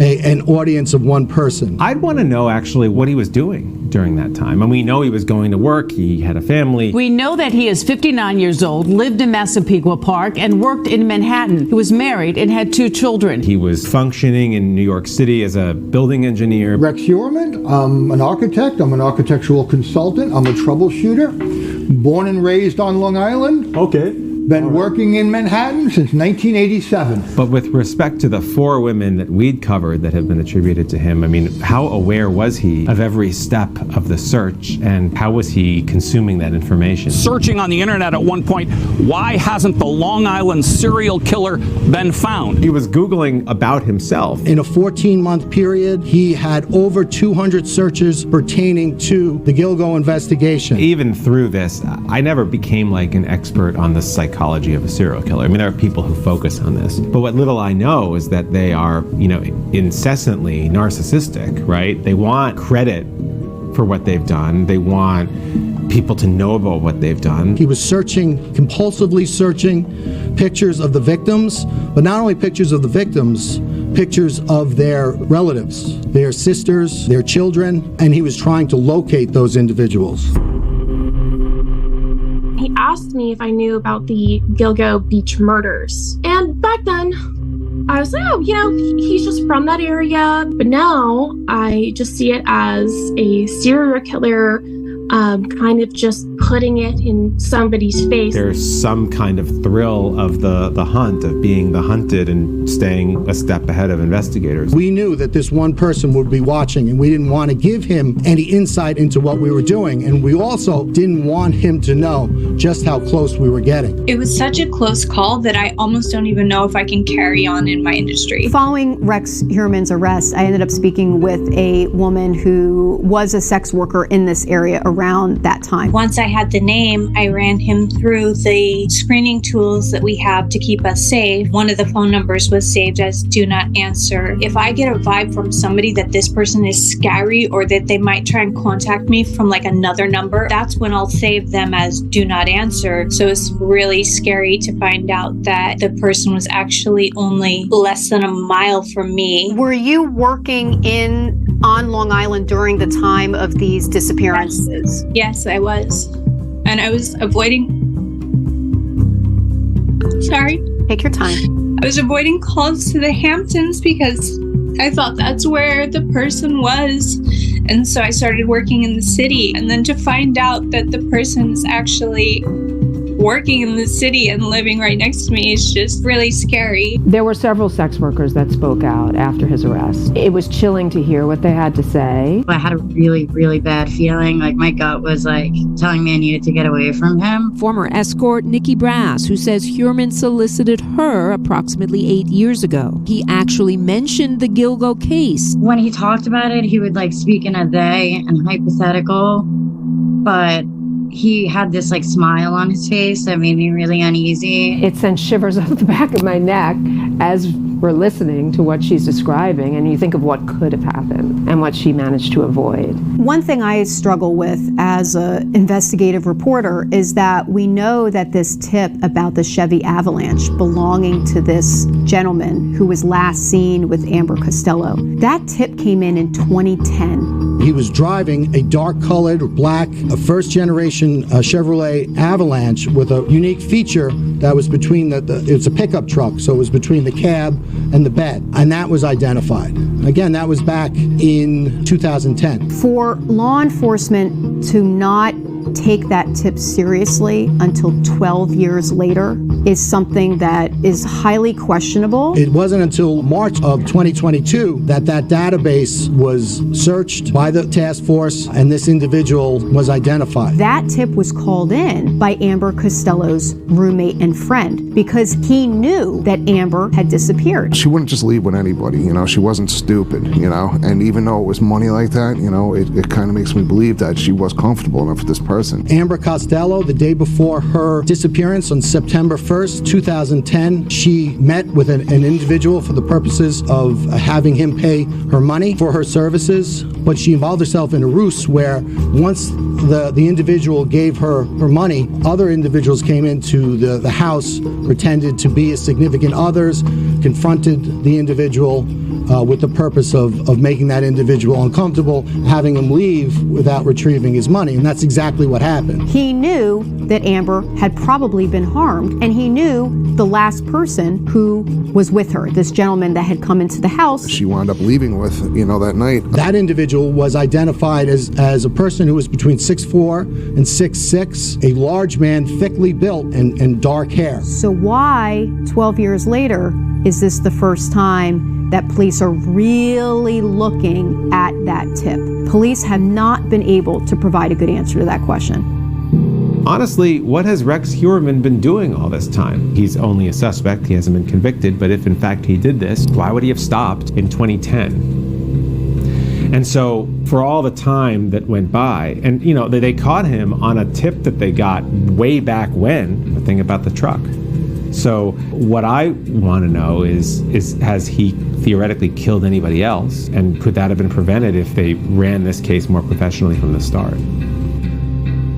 an audience of one person. I'd want to know actually what he was doing during that time. And we know he was going to work, he had a family. We know that he is 59 years old, lived in Massapequa Park, and worked in Manhattan. He was married and had 2 children. He was functioning in New York City as a building engineer. Rex Heuermann, I'm an architect, I'm an architectural consultant, I'm a troubleshooter, born and raised on Long Island. Okay. Been working in Manhattan since 1987. But with respect to the 4 women that we'd covered that have been attributed to him, I mean, how aware was he of every step of the search, and how was he consuming that information? Searching on the internet at one point, why hasn't the Long Island serial killer been found? He was Googling about himself. In a 14-month period, he had over 200 searches pertaining to the Gilgo investigation. Even through this, I never became like an expert on the psychology of a serial killer. I mean, there are people who focus on this, but what little I know is that they are, incessantly narcissistic, right? They want credit for what they've done. They want people to know about what they've done. He was compulsively searching pictures of the victims, but not only pictures of the victims, pictures of their relatives, their sisters, their children, and he was trying to locate those individuals. He asked me if I knew about the Gilgo Beach murders. And back then, I was like, he's just from that area. But now I just see it as a serial killer, kind of just putting it in somebody's face. There's some kind of thrill of the hunt, of being the hunted and staying a step ahead of investigators. We knew that this one person would be watching, and we didn't want to give him any insight into what we were doing. And we also didn't want him to know just how close we were getting. It was such a close call that I almost don't even know if I can carry on in my industry. Following Rex Heuermann's arrest, I ended up speaking with a woman who was a sex worker in this area around that time. Once I had the name, I ran him through the screening tools that we have to keep us safe. One of the phone numbers was saved as do not answer. If I get a vibe from somebody that this person is scary or that they might try and contact me from like another number, that's when I'll save them as do not answer. So it's really scary to find out that the person was actually only less than a mile from me. Were you working on Long Island during the time of these disappearances? Yes, I was. And I was avoiding... Sorry. Take your time. I was avoiding calls to the Hamptons because I thought that's where the person was. And so I started working in the city. And then to find out that the person's actually working in the city and living right next to me is just really scary. There were several sex workers that spoke out after his arrest. It was chilling to hear what they had to say. I had a really, really bad feeling. Like my gut was like telling me I needed to get away from him. Former escort Nikki Brass, who says Heuermann solicited her approximately 8 years ago. He actually mentioned the Gilgo case. When he talked about it, he would like speak in a they and hypothetical, but he had this like smile on his face that made me really uneasy. It sent shivers up the back of my neck as we're listening to what she's describing, and you think of what could have happened and what she managed to avoid. One thing I struggle with as an investigative reporter is that we know that this tip about the Chevy Avalanche belonging to this gentleman who was last seen with Amber Costello, that tip came in 2010. He was driving a dark-colored, black, first-generation Chevrolet Avalanche with a unique feature that was between it's a pickup truck, so it was between the cab and the bed, and that was identified. Again, that was back in 2010. For law enforcement to not take that tip seriously until 12 years later is something that is highly questionable. It wasn't until March of 2022 that database was searched by the task force and this individual was identified. That tip was called in by Amber Costello's roommate and friend because he knew that Amber had disappeared. She wouldn't just leave with anybody, you know, she wasn't stupid, you know, and even though it was money like that, you know, it kind of makes me believe that she was comfortable enough with this person. Amber Costello, the day before her disappearance on September 1st, 2010, she met with an individual for the purposes of having him pay her money for her services, but she involved herself in a ruse where once the individual gave her money, other individuals came into the house, pretended to be significant others, confronted the individual with the purpose of making that individual uncomfortable, having him leave without retrieving his money, and that's exactly what happened. He knew that Amber had probably been harmed, and he knew the last person who was with her, this gentleman that had come into the house. She wound up leaving with, you know, that night. That individual was identified as a person who was between 6'4" and 6'6", a large man, thickly built and dark hair. So why, 12 years later, is this the first time that police are really looking at that tip? Police have not been able to provide a good answer to that question. Honestly, what has Rex Heuermann been doing all this time? He's only a suspect, he hasn't been convicted, but if in fact he did this, why would he have stopped in 2010? And so, for all the time that went by, and you know, they caught him on a tip that they got way back when, the thing about the truck. So what I want to know is has he theoretically killed anybody else? And could that have been prevented if they ran this case more professionally from the start?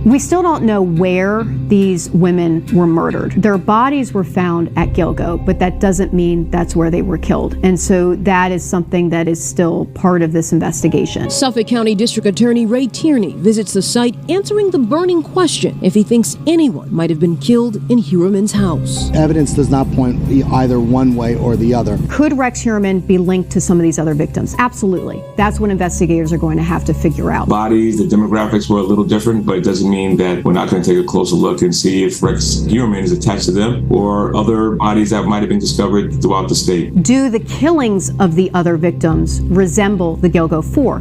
We still don't know where these women were murdered. Their bodies were found at Gilgo, but that doesn't mean that's where they were killed. And so that is something that is still part of this investigation. Suffolk County District Attorney Ray Tierney visits the site, answering the burning question if he thinks anyone might have been killed in Heuermann's house. Evidence does not point either one way or the other. Could Rex Heuermann be linked to some of these other victims? Absolutely. That's what investigators are going to have to figure out. Bodies, the demographics were a little different, but it doesn't mean that we're not going to take a closer look and see if Rex Heuermann is attached to them or other bodies that might have been discovered throughout the state. Do the killings of the other victims resemble the Gilgo 4?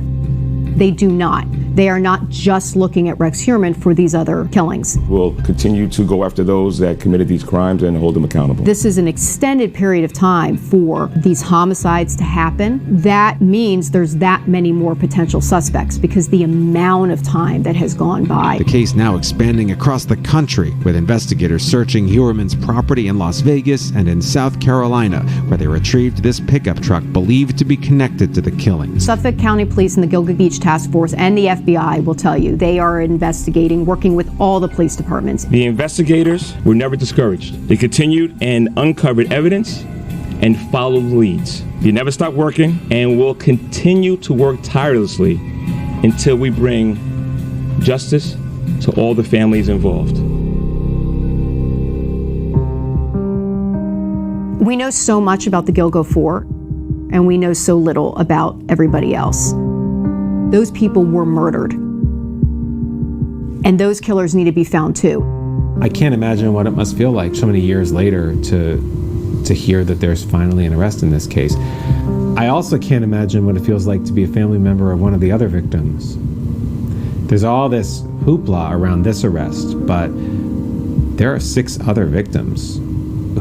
They do not. They are not just looking at Rex Heuermann for these other killings. We'll continue to go after those that committed these crimes and hold them accountable. This is an extended period of time for these homicides to happen. That means there's that many more potential suspects because the amount of time that has gone by. The case now expanding across the country, with investigators searching Heuermann's property in Las Vegas and in South Carolina, where they retrieved this pickup truck believed to be connected to the killings. Suffolk County Police and the Gilgo Beach Task Force and the FBI will tell you they are investigating, working with all the police departments. The investigators were never discouraged. They continued and uncovered evidence and followed leads. They never stopped working and will continue to work tirelessly until we bring justice to all the families involved. We know so much about the Gilgo 4, and we know so little about everybody else. Those people were murdered. And those killers need to be found too. I can't imagine what it must feel like so many years later to hear that there's finally an arrest in this case. I also can't imagine what it feels like to be a family member of one of the other victims. There's all this hoopla around this arrest, but there are 6 other victims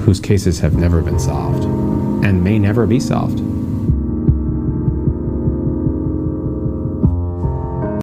whose cases have never been solved and may never be solved.